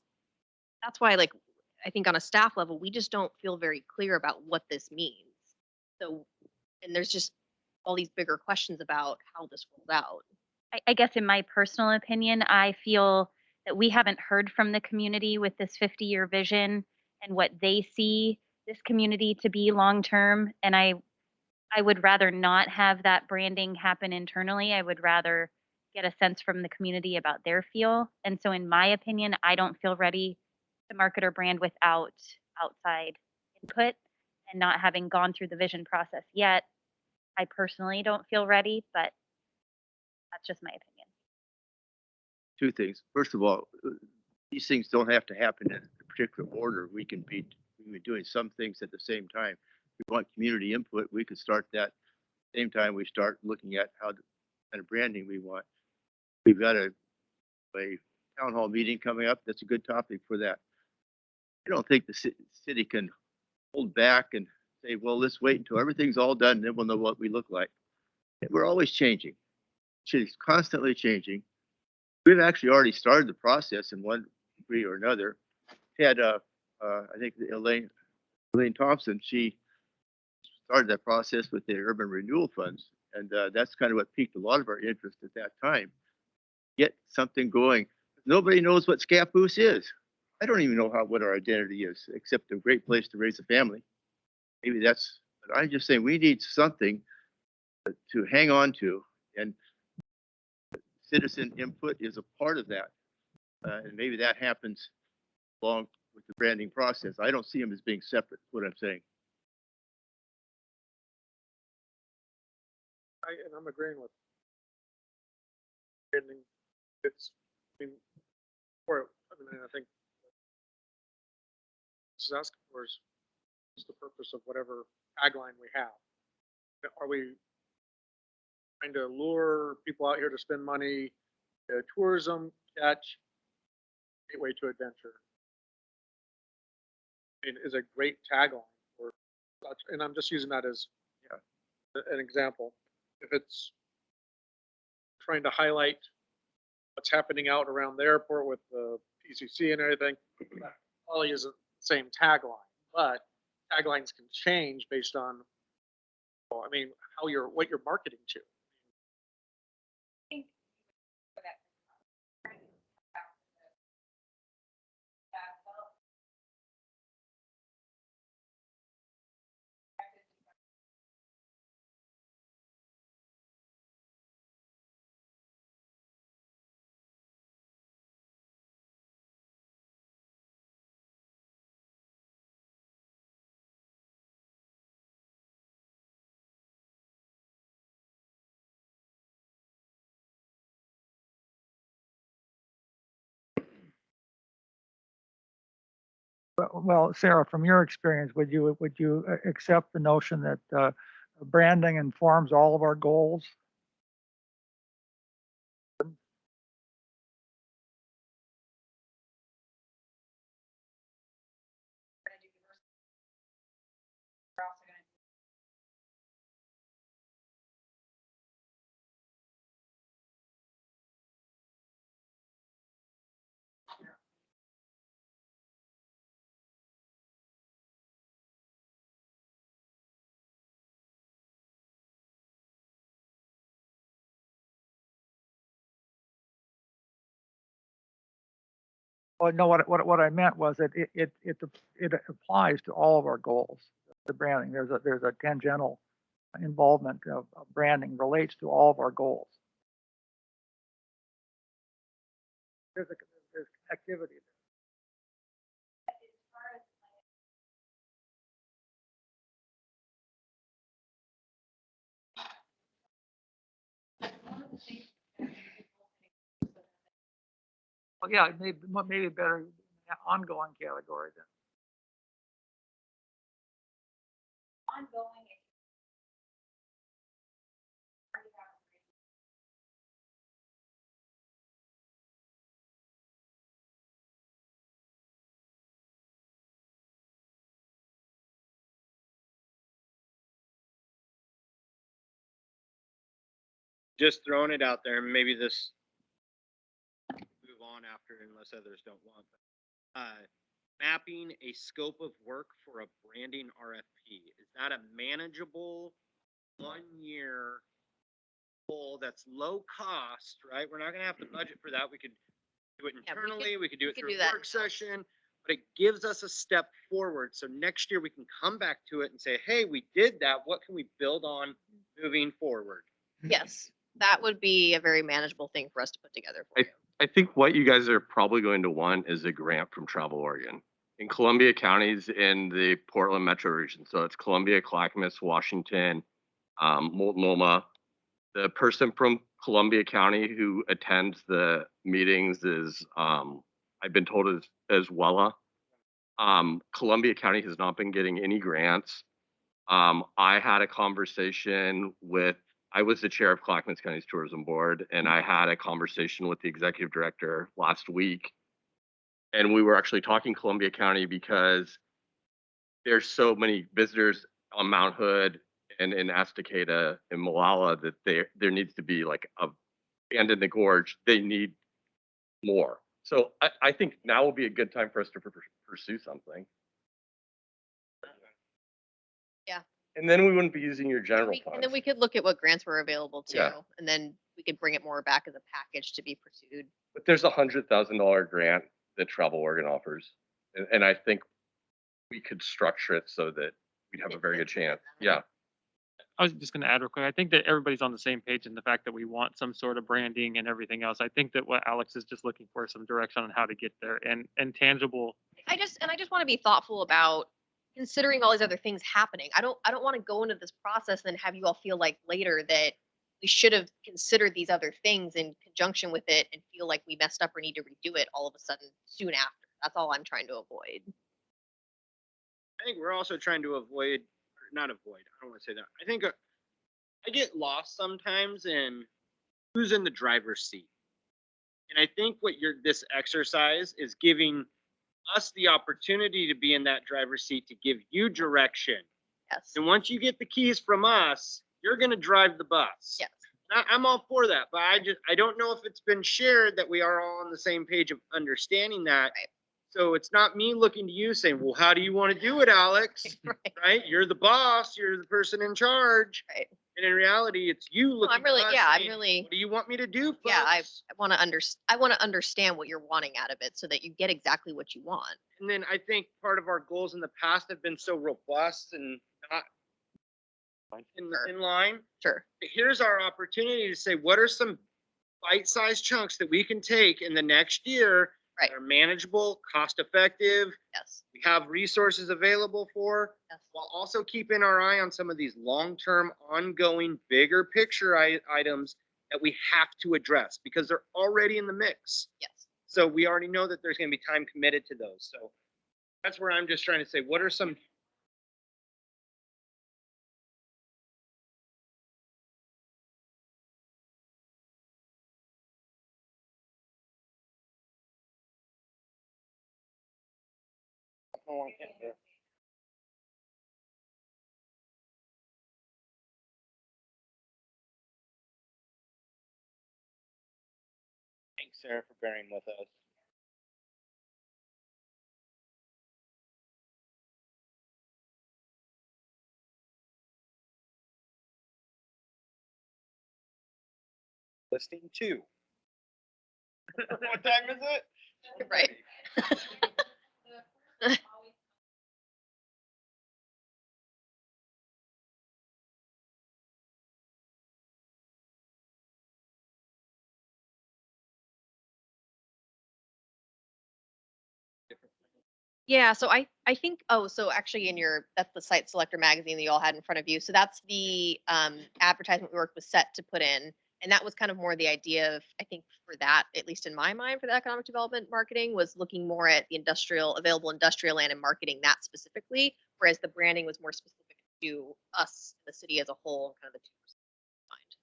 why, like, I think on a staff level, we just don't feel very clear about what this means. So, and there's just all these bigger questions about how this rolls out. I guess in my personal opinion, I feel that we haven't heard from the community with this 50-year vision and what they see this community to be long term. And I would rather not have that branding happen internally. I would rather get a sense from the community about their feel. And so in my opinion, I don't feel ready to market or brand without outside input and not having gone through the vision process yet. I personally don't feel ready, but that's just my opinion. two things. First of all, these things don't have to happen in a particular order. We can be doing some things at the same time. If we want community input, we could start that same time we start looking at how the kind of branding we want. We've got a town hall meeting coming up. That's a good topic for that. I don't think the city can hold back and say, well, let's wait until everything's all done and then we'll know what we look like. We're always changing. City's constantly changing. We've actually already started the process in one degree or another. We had, I think Elaine Thompson, she started that process with the urban renewal funds. And that's kind of what piqued a lot of our interest at that time. Get something going. Nobody knows what Scappoose is. I don't even know what our identity is, except a great place to raise a family. Maybe that's, but I'm just saying we need something to hang on to, and citizen input is a part of that. And maybe that happens along with the branding process. I don't see them as being separate, what I'm saying. And I'm agreeing with. Branding, I think this is asking for is the purpose of whatever tagline we have. Are we trying to lure people out here to spend money, tourism, catch, gateway to adventure? I mean, is a great tagline for such, and I'm just using that as an example, if it's trying to highlight what's happening out around the airport with the PCC and everything, that probably isn't the same tagline, but taglines can change based on, well, I mean, what you're marketing to. Well, Sarah, from your experience, would you accept the notion that branding informs all of our goals? Well, no, what I meant was that it applies to all of our goals. The branding, there's a tangential involvement of branding relates to all of our goals. There's activity. Well, yeah, maybe better ongoing category then. Just throwing it out there, and maybe this move on after unless others don't want. Mapping a scope of work for a branding RFP. Is that a manageable 1 year goal that's low cost, right? We're not gonna have to budget for that. We could do it Yeah, internally, we could do it could through do a that work in-house. session, but it gives us a step forward. So next year we can come back to it and say, hey, we did that. What can we build on moving forward? Yes, that would be a very manageable thing for us to put together for you. I think what you guys are probably going to want is a grant from Travel Oregon. In Columbia counties in the Portland metro region, so it's Columbia, Clackamas, Washington, Multnomah. The person from Columbia County who attends the meetings is, I've been told is Wella. Columbia County has not been getting any grants. I had a conversation with, I was the chair of Clackamas County's Tourism Board, and I had a conversation with the executive director last week. And we were actually talking Columbia County because there's so many visitors on Mount Hood and in Estacada and Malala that there needs to be like a band in the gorge. They need more. So I think now will be a good time for us to pursue something. Yeah. And then we wouldn't be using your general And funds. then we could look at what grants were available too, Yeah. and then we could bring it more back as a package to be pursued. But there's $100,000 grant that Travel Oregon offers. And I think we could structure it so that we'd have a very good chance. Yeah. I was just gonna add real quick, I think that everybody's on the same page in the fact that we want some sort of branding and everything else. I think that what Alex is just looking for is some direction on how to get there and tangible. I just want to be thoughtful about considering all these other things happening. I don't want to go into this process and then have you all feel like later that we should have considered these other things in conjunction with it and feel like we messed up or need to redo it all of a sudden soon after. That's all I'm trying to avoid. I think we're also trying to avoid, or not avoid, I don't want to say that. I think I get lost sometimes in who's in the driver's seat. And I think what this exercise is giving us the opportunity to be in that driver's seat to give you direction. Yes. And once you get the keys from us, you're gonna drive the bus. Yes. I'm all for that, but I don't know if it's been shared that we are all on the same page of understanding that. Right. So it's not me looking to you saying, well, how do you want to do it, Alex? Right. Right? You're the boss, you're the person in charge. Right. And in reality, it's you No, looking I'm really, to us yeah, I'm saying, really, what do you want me to do, folks? yeah, I want to I want to understand what you're wanting out of it so that you get exactly what you want. And then I think part of our goals in the past have been so robust and not Sure. in line. Sure. Here's our opportunity to say, what are some bite-sized chunks that we can take in the next year Right. that are manageable, cost-effective, Yes. we have resources available for, Yes. while also keeping our eye on some of these long-term, ongoing, bigger picture items that we have to address because they're already in the mix. Yes. So we already know that there's going to be time committed to those. So that's where I'm just trying to say, what are some Thanks, Sarah, for bearing with us. Listing 2. What time is it? Right. Yeah, so I think, oh, so actually in your, that's the site selector magazine that you all had in front of you. So that's the advertisement we worked with Set to put in. And that was kind of more the idea of, I think for that, at least in my mind, for the economic development marketing was looking more at the available industrial land and marketing that specifically, whereas the branding was more specific to us, the city as a whole, and kind of the two mind.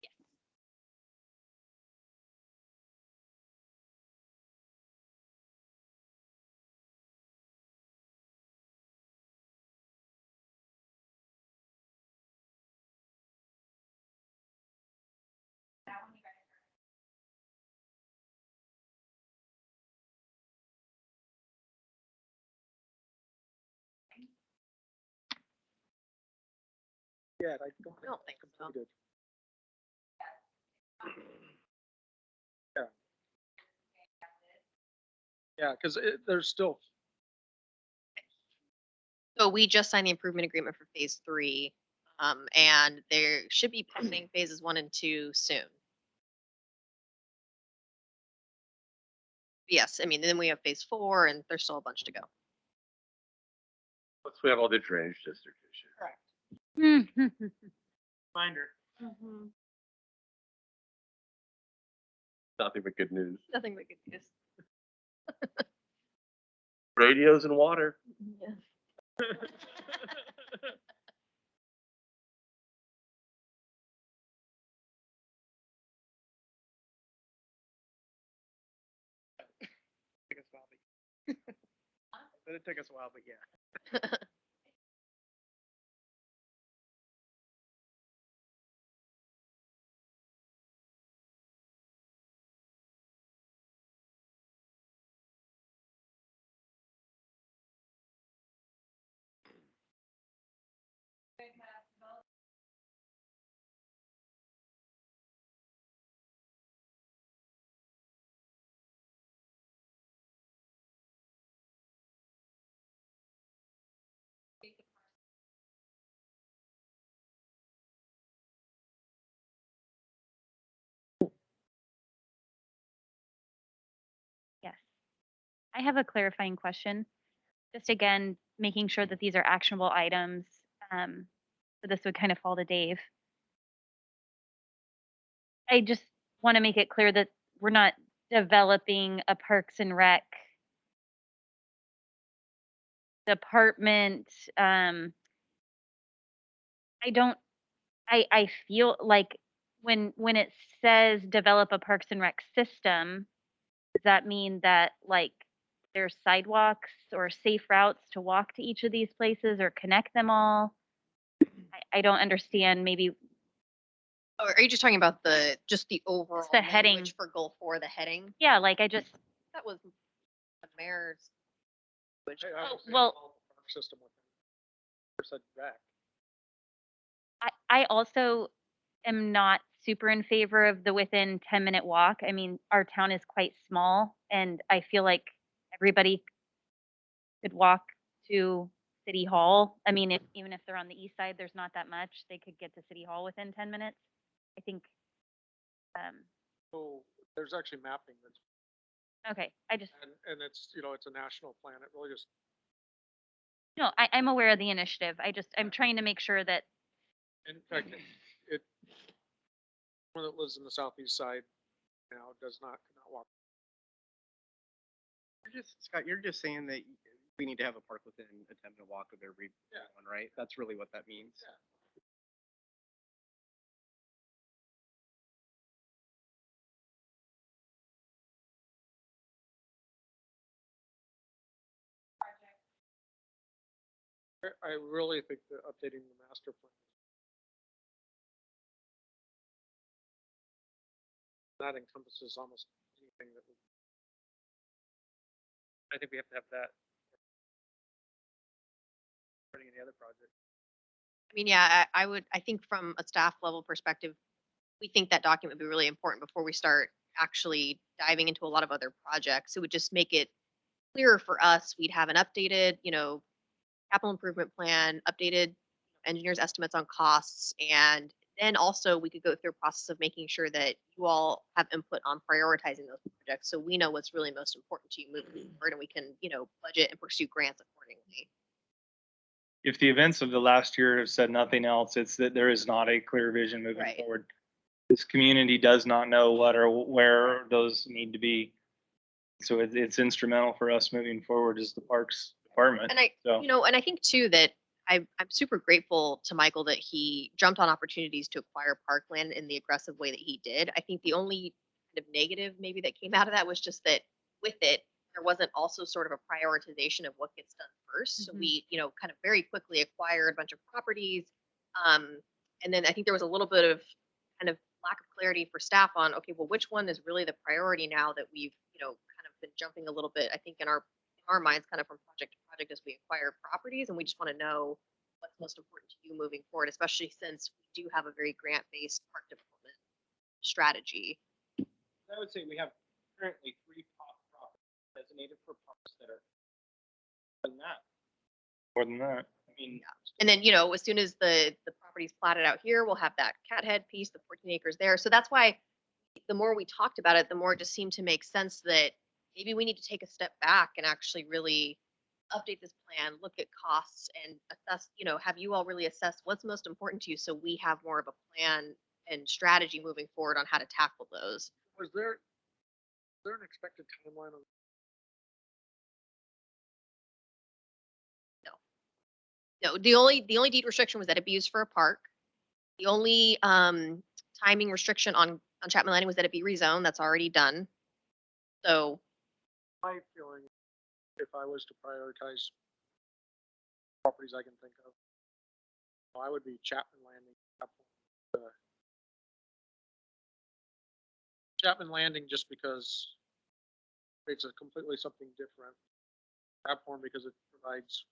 Yes. Yeah, I I don't think so. completed. Yeah. Yeah, because there's still, So we just signed the improvement agreement for phase 3, and there should be pending phases 1 and 2 soon. Yes, I mean, then we have phase 4, and there's still a bunch to go. Plus we have all the drainage district issues. Correct. Reminder. Nothing but good news. Nothing but good news. Radios and water. Yeah. took us a while, but it took us a while, but yeah. Yes. I have a clarifying question. Just again, making sure that these are actionable items. So this would kind of fall to Dave. I just want to make it clear that we're not developing a Parks and Rec department. I don't. I feel like when it says develop a Parks and Rec system, does that mean that like there's sidewalks or safe routes to walk to each of these places or connect them all. I don't understand maybe, Or are you just talking about just the overall the heading. language for goal 4, the heading? yeah, like I just, That was the mayor's. language. I would say well- follow the park system within. Said rec. I also am not super in favor of the within 10-minute walk. I mean, our town is quite small and I feel like everybody could walk to City Hall. I mean, even if they're on the east side, there's not that much. They could get to City Hall within 10 minutes. I think, So there's actually mapping that's, okay, and it's, it's a national plan. It really just, no, I'm aware of the initiative. I'm trying to make sure that, in fact, one that lives in the southeast side now cannot walk. Scott, you're just saying that we need to have a park within a 10-minute walk of every one, right? That's really what that means. Yeah. I really think that updating the master plan. That encompasses almost anything that we. I think we have to have that. Running any other project. I mean, yeah, I think from a staff level perspective, we think that document would be really important before we start actually diving into a lot of other projects. It would just make it clearer for us. We'd have an updated, capital improvement plan, updated engineers' estimates on costs, and then also we could go through a process of making sure that you all have input on prioritizing those projects, so we know what's really most important to you moving forward, and we can, budget and pursue grants accordingly. If the events of the last year have said nothing else, it's that there is not a clear vision moving Right. forward. This community does not know what or where those need to be. So it's instrumental for us moving forward as the Parks Department. And So and I think too that I'm super grateful to Michael that he jumped on opportunities to acquire parkland in the aggressive way that he did. I think the only kind of negative maybe that came out of that was just that with it, there wasn't also sort of a prioritization of what gets done first. So Mhm. we, kind of very quickly acquired a bunch of properties. And then I think there was a little bit of kind of lack of clarity for staff on, okay, well, which one is really the priority now that we've, kind of been jumping a little bit, I think in our minds kind of from project to project as we acquire properties, and we just want to know what's most important to you moving forward, especially since we do have a very grant-based park development strategy. I would say we have currently 3 top properties designated for parks that are than that. more than that. I mean, And then, as soon as the property's platted out here, we'll have that Cathead piece, the 14 acres there. So that's why the more we talked about it, the more it just seemed to make sense that maybe we need to take a step back and actually really update this plan, look at costs and assess, have you all really assessed what's most important to you so we have more of a plan and strategy moving forward on how to tackle those. Was there an expected timeline on? No, the only deed restriction was that it be used for a park. The only timing restriction on Chapman Landing was that it be rezoned. That's already done. So My feeling, if I was to prioritize properties I can think of, I would be Chapman Landing. Chapman Landing just because it's a completely something different. Platform because it provides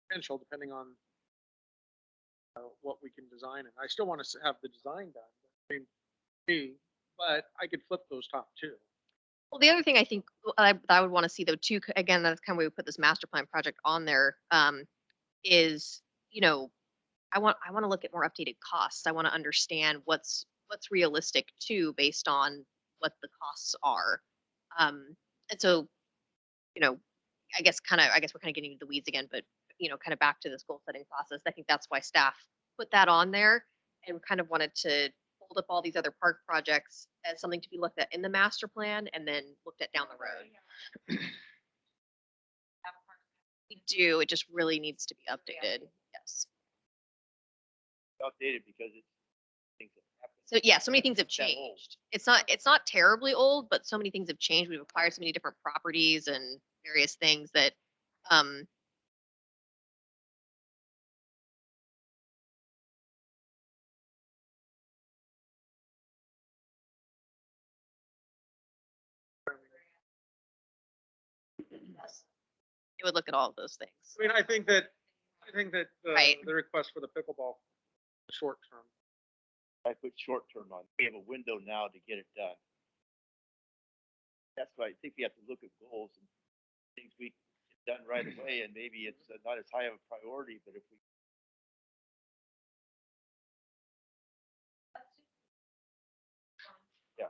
potential depending on what we can design. And I still want to have the design done. But I could flip those top 2. well, the other thing I think I would want to see though too, again, that's kind of why we put this master plan project on there, is, I want to look at more updated costs. I want to understand what's realistic too, based on what the costs are. And so, I guess we're kind of getting into the weeds again, but kind of back to this goal setting process. I think that's why staff put that on there and kind of wanted to hold up all these other park projects as something to be looked at in the master plan and then looked at down the road. We do. It just really needs to be updated. Yes. Outdated because it's things that happen. So yeah, so many things have That old. changed. It's not terribly old, but so many things have changed. We've acquired so many different properties and various things that, um, it would look at all of those things. I mean, I think that Right. the request for the pickleball, short term. I put short term on. We have a window now to get it done. That's why I think we have to look at goals and things we get done right away, and maybe it's not as high of a priority, but if we. Yeah.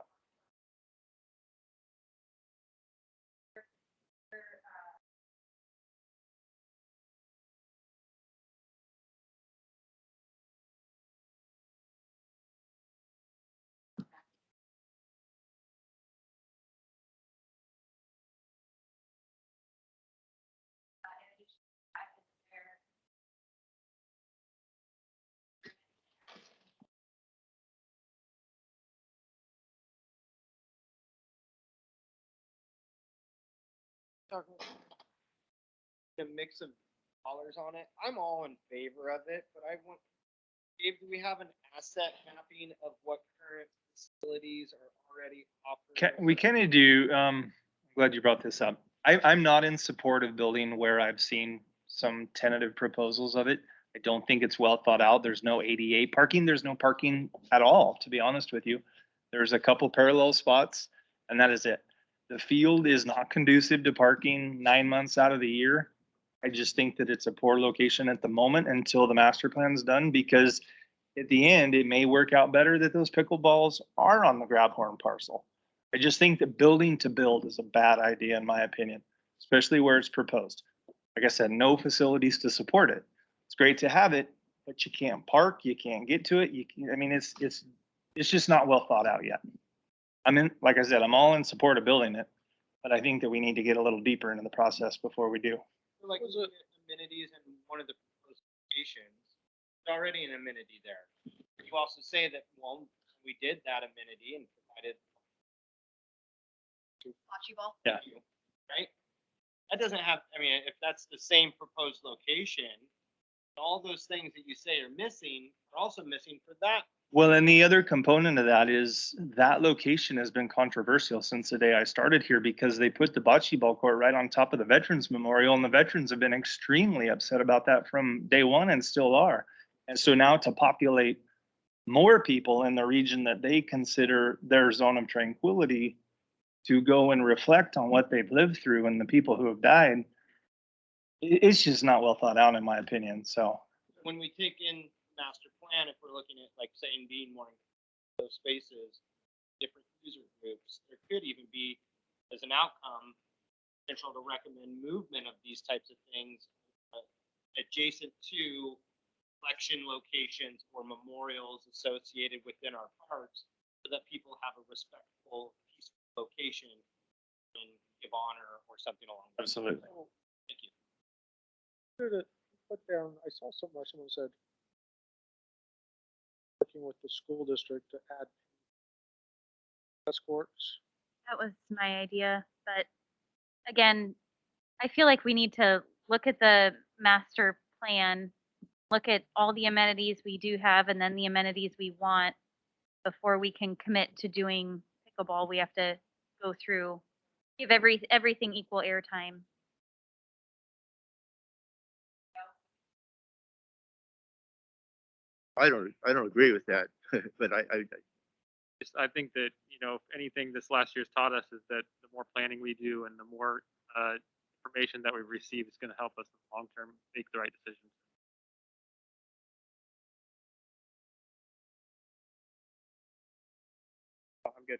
The mix of dollars on it, I'm all in favor of it, but I want, Dave, do we have an asset mapping of what current facilities are already operating? We kind of do, I'm glad you brought this up. I'm not in support of building where I've seen some tentative proposals of it. I don't think it's well thought out. There's no ADA parking. There's no parking at all, to be honest with you. There's a couple parallel spots and that is it. The field is not conducive to parking 9 months out of the year. I just think that it's a poor location at the moment until the master plan's done, because at the end, it may work out better that those pickleballs are on the Grabhorn parcel. I just think that building to build is a bad idea in my opinion, especially where it's proposed. Like I said, no facilities to support it. It's great to have it, but you can't park, you can't get to it. I mean, it's just not well thought out yet. Like I said, I'm all in support of building it, but I think that we need to get a little deeper into the process before we do. Like amenities in one of the proposed locations, there's already an amenity there. You also say that, well, we did that amenity and provided. Bocce ball. Yeah. Right? That doesn't have, I mean, if that's the same proposed location, all those things that you say are missing are also missing for that. Well, and the other component of that is that location has been controversial since the day I started here, because they put the bocce ball court right on top of the Veterans Memorial, and the veterans have been extremely upset about that from day one and still are. And so now to populate more people in the region that they consider their zone of tranquility to go and reflect on what they've lived through and the people who have died, it's just not well thought out in my opinion. So When we take in master plan, if we're looking at like saying being more those spaces, different user groups, there could even be as an outcome potential to recommend movement of these types of things adjacent to collection locations or memorials associated within our parks, so that people have a respectful, peaceful location and give honor or something along those lines. absolutely. Thank you. Put down, I saw somewhere someone said, working with the school district to add escorts. That was my idea, but again, I feel like we need to look at the master plan, look at all the amenities we do have and then the amenities we want before we can commit to doing pickleball. We have to go through, give everything equal airtime. I don't agree with that, but I think that, you know, if anything this last year's taught us is that the more planning we do and the more information that we receive is going to help us in the long term make the right decisions. I'm good.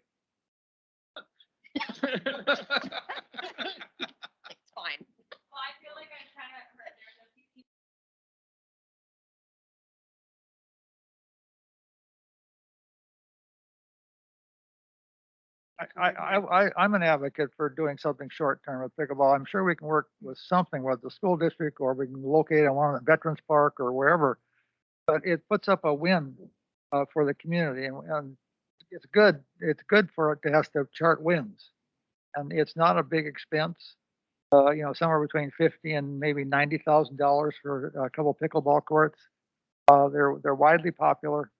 It's fine. Well, I feel like I'm kind of, there's a few people. I'm an advocate for doing something short term with pickleball. I'm sure we can work with something with the school district, or we can locate it on one of the Veterans Park or wherever. But it puts up a win for the community. And it's good for it to have to chart winds. And it's not a big expense. Somewhere between 50 and maybe $90,000 for a couple pickleball courts. They're widely popular,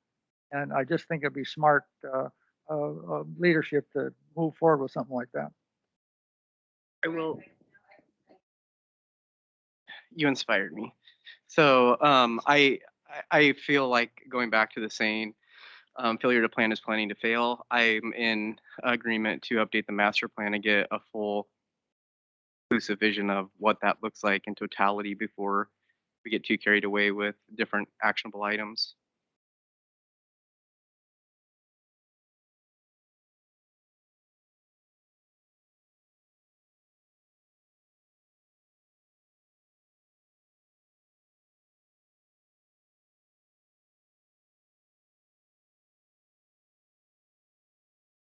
and I just think it'd be smart leadership to move forward with something like that. I will. You inspired me. So I feel like going back to the saying, failure to plan is planning to fail. I'm in agreement to update the master plan and get a full inclusive vision of what that looks like in totality before we get too carried away with different actionable items.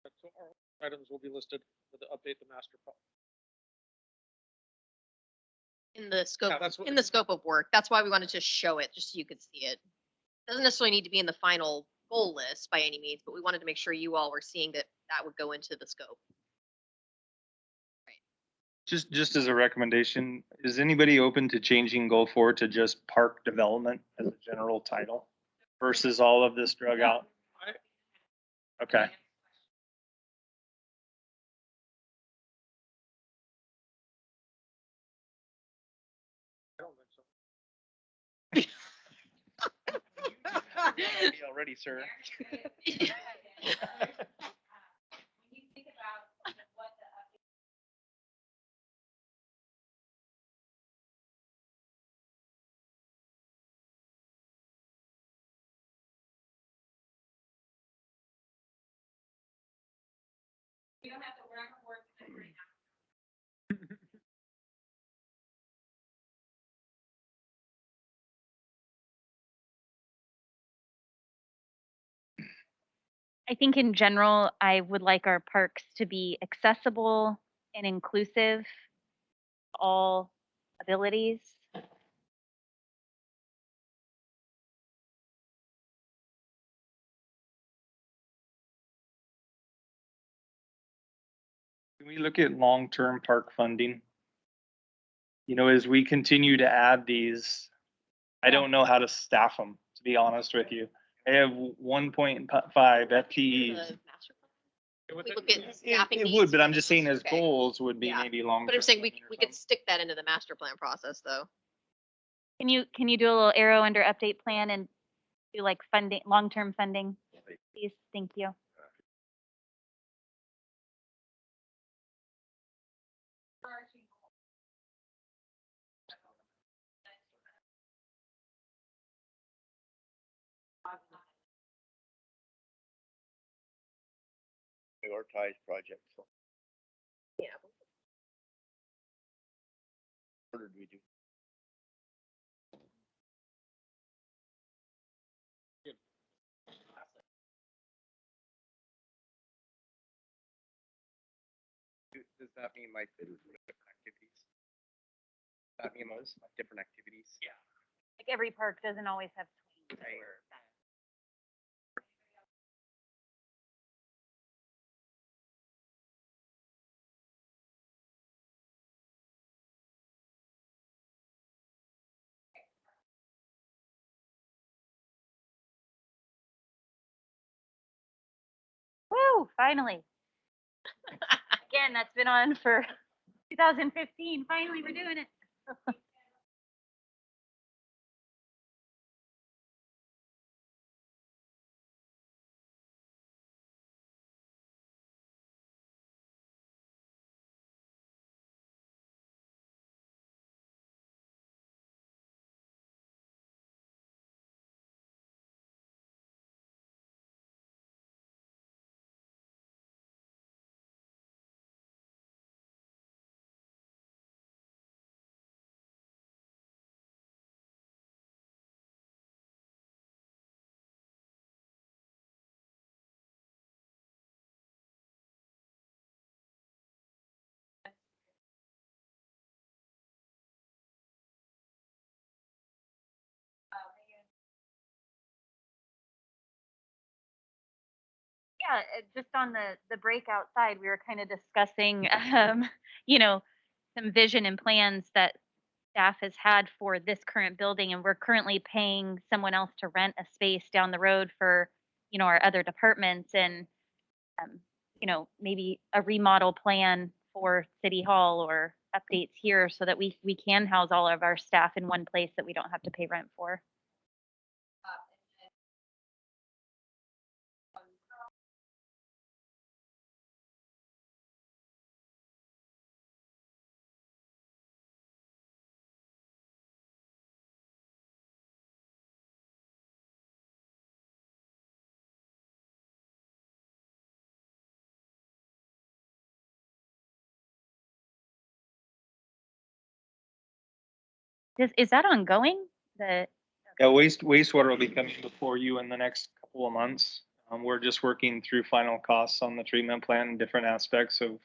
So our items will be listed for the update the master plan. In the scope, that's what- in the scope of work. That's why we wanted to show it, just so you could see it. Doesn't necessarily need to be in the final goal list by any means, but we wanted to make sure you all were seeing that that would go into the scope. Just as a recommendation, is anybody open to changing goal 4 to just park development as a general title versus all of this drug out? Okay. I don't think so. Already, sir. I think in general, I would like our parks to be accessible and inclusive, of all abilities. Can we look at long-term park funding? As we continue to add these, I don't know how to staff them, to be honest with you. I have 1.5 FTEs. The master plan. It would- We look at It staffing it needs would, but for I'm the just saying master- as okay. goals would be Yeah. maybe long. But I'm saying we could stick that into the master plan process, though. Can you do a little arrow under update plan and do like funding, long-term funding? Please, thank you. Prioritize projects. Yeah. What did we do? Does that mean like different activities? Does that mean those different activities? Yeah. Like every park doesn't always have swings Right. or woo, finally. Again, that's been on for 2015. Finally, we're doing it. Yeah, just on the breakout side, we were kind of discussing, you know, some vision and plans that staff has had for this current building, and we're currently paying someone else to rent a space down the road for, our other departments, and maybe a remodel plan for City Hall or updates here so that we can house all of our staff in one place that we don't have to pay rent for. Is that ongoing? The Yeah, wastewater will be coming before you in the next couple of months. We're just working through final costs on the treatment plan and different aspects of.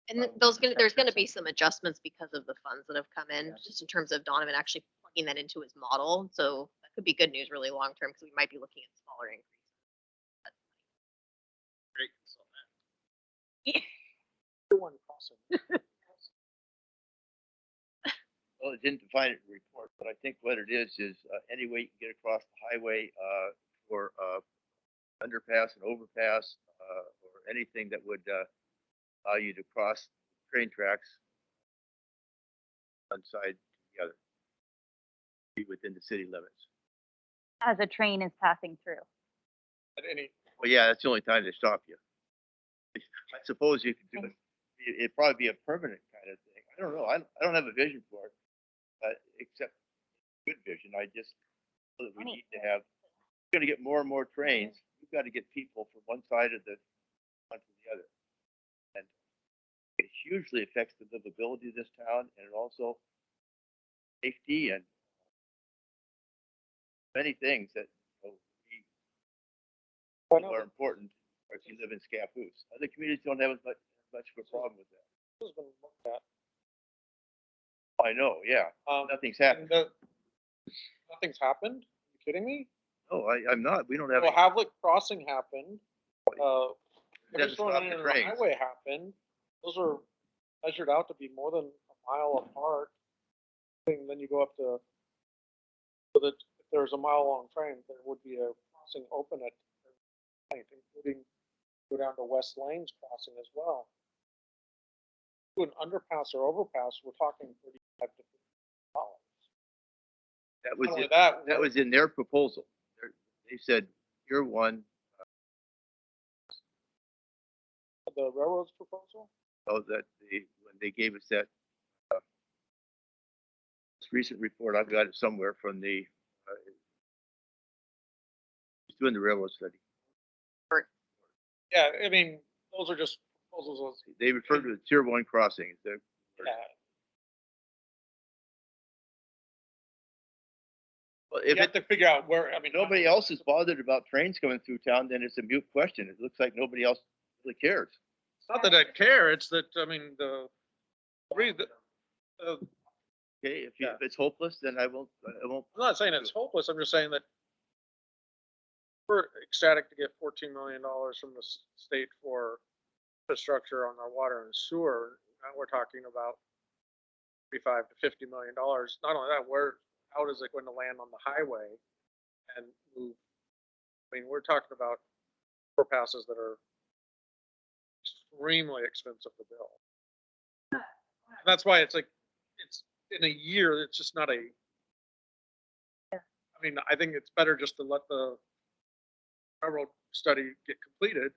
And there's gonna be some adjustments because of the funds that have come in, just in terms of Donovan actually plugging that into his model. So that could be good news really long term, because we might be looking at smaller increases. Great. One crossing. Well, it didn't define it in the report, but I think what it is any way you can get across the highway, for, underpass and overpass, or anything that would, allow you to cross train tracks one side to the other. Be within the city limits. as a train is passing through. At any, Well, yeah, that's the only time they stop you. I suppose you could do it. It'd probably be a permanent kind of thing. I don't know. I don't have a vision for it, except good vision. I just feel that we need to have, we're gonna get more and more trains. We've got to get people from one side of the one to the other. And it hugely affects the livability of this town, and it also safety and many things that I are important if you live in Scappoose. Other communities don't have as much of a problem with that. has been looked at. I know, yeah. Nothing's and happened. nothing's happened? Are you kidding me? No, I'm not. We don't have. Well, any- Havlick Crossing happened. Doesn't stop the Mediterranean trains. Highway happened. Those are measured out to be more than a mile apart. And then you go up to, so that if there's a mile long train, there would be a crossing open at, every point, including go down to West Lane's crossing as well. Do an underpass or overpass, we're talking $35 to $50. That was Not only it. that, That was in their proposal. They said, year one, the railroad's proposal. that when they gave us that this recent report, I've got it somewhere from the he's doing the railroad study. Yeah, I mean, those are just proposals. They refer to the tier one crossings. They're, Yeah, well, you if have it, to figure out where, I mean. nobody else is bothered about trains coming through town, then it's a mute question. It looks like nobody else really cares. It's not that I care, it's that, I mean, read the, Okay, if Yeah. it's hopeless, then I won't. I'm not saying it's hopeless, I'm just saying that we're ecstatic to get $14 million from the state for infrastructure on our water and sewer. Now we're talking about $35 to $50 million. Not only that, how is it going to land on the highway and move? I mean, we're talking about overpasses that are extremely expensive to build. And that's why it's like, it's in a year, it's just not a, I mean, I think it's better just to let the railroad study get completed.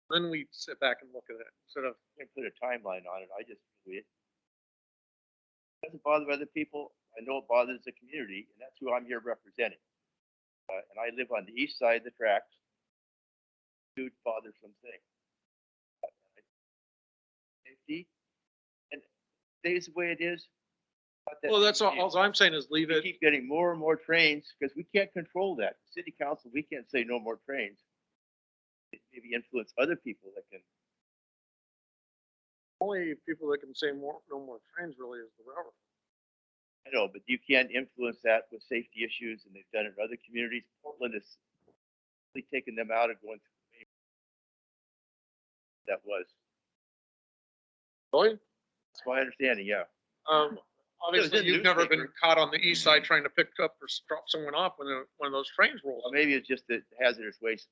Then we sit back and look at it instead of, Can't put a timeline on it. I just, it doesn't bother other people. I know it bothers the community, and that's who I'm here representing. And I live on the east side of the tracks. Huge bothersome thing. Safety, and stays the way it is. not that well, big that's a all deal. I'm saying is leave We it. keep getting more and more trains because we can't control that. City council, we can't say no more trains. Maybe influence other people that can. Only people that can say no more trains really is the railroad. I know, but you can't influence that with safety issues, and they've done it in other communities. Portland has really taken them out of going through. that was. Really? That's my understanding, yeah. Obviously, in you've never been newspaper. caught on the east side trying to pick up or drop someone off when one of those trains rolls. Or maybe it's just the hazardous waste.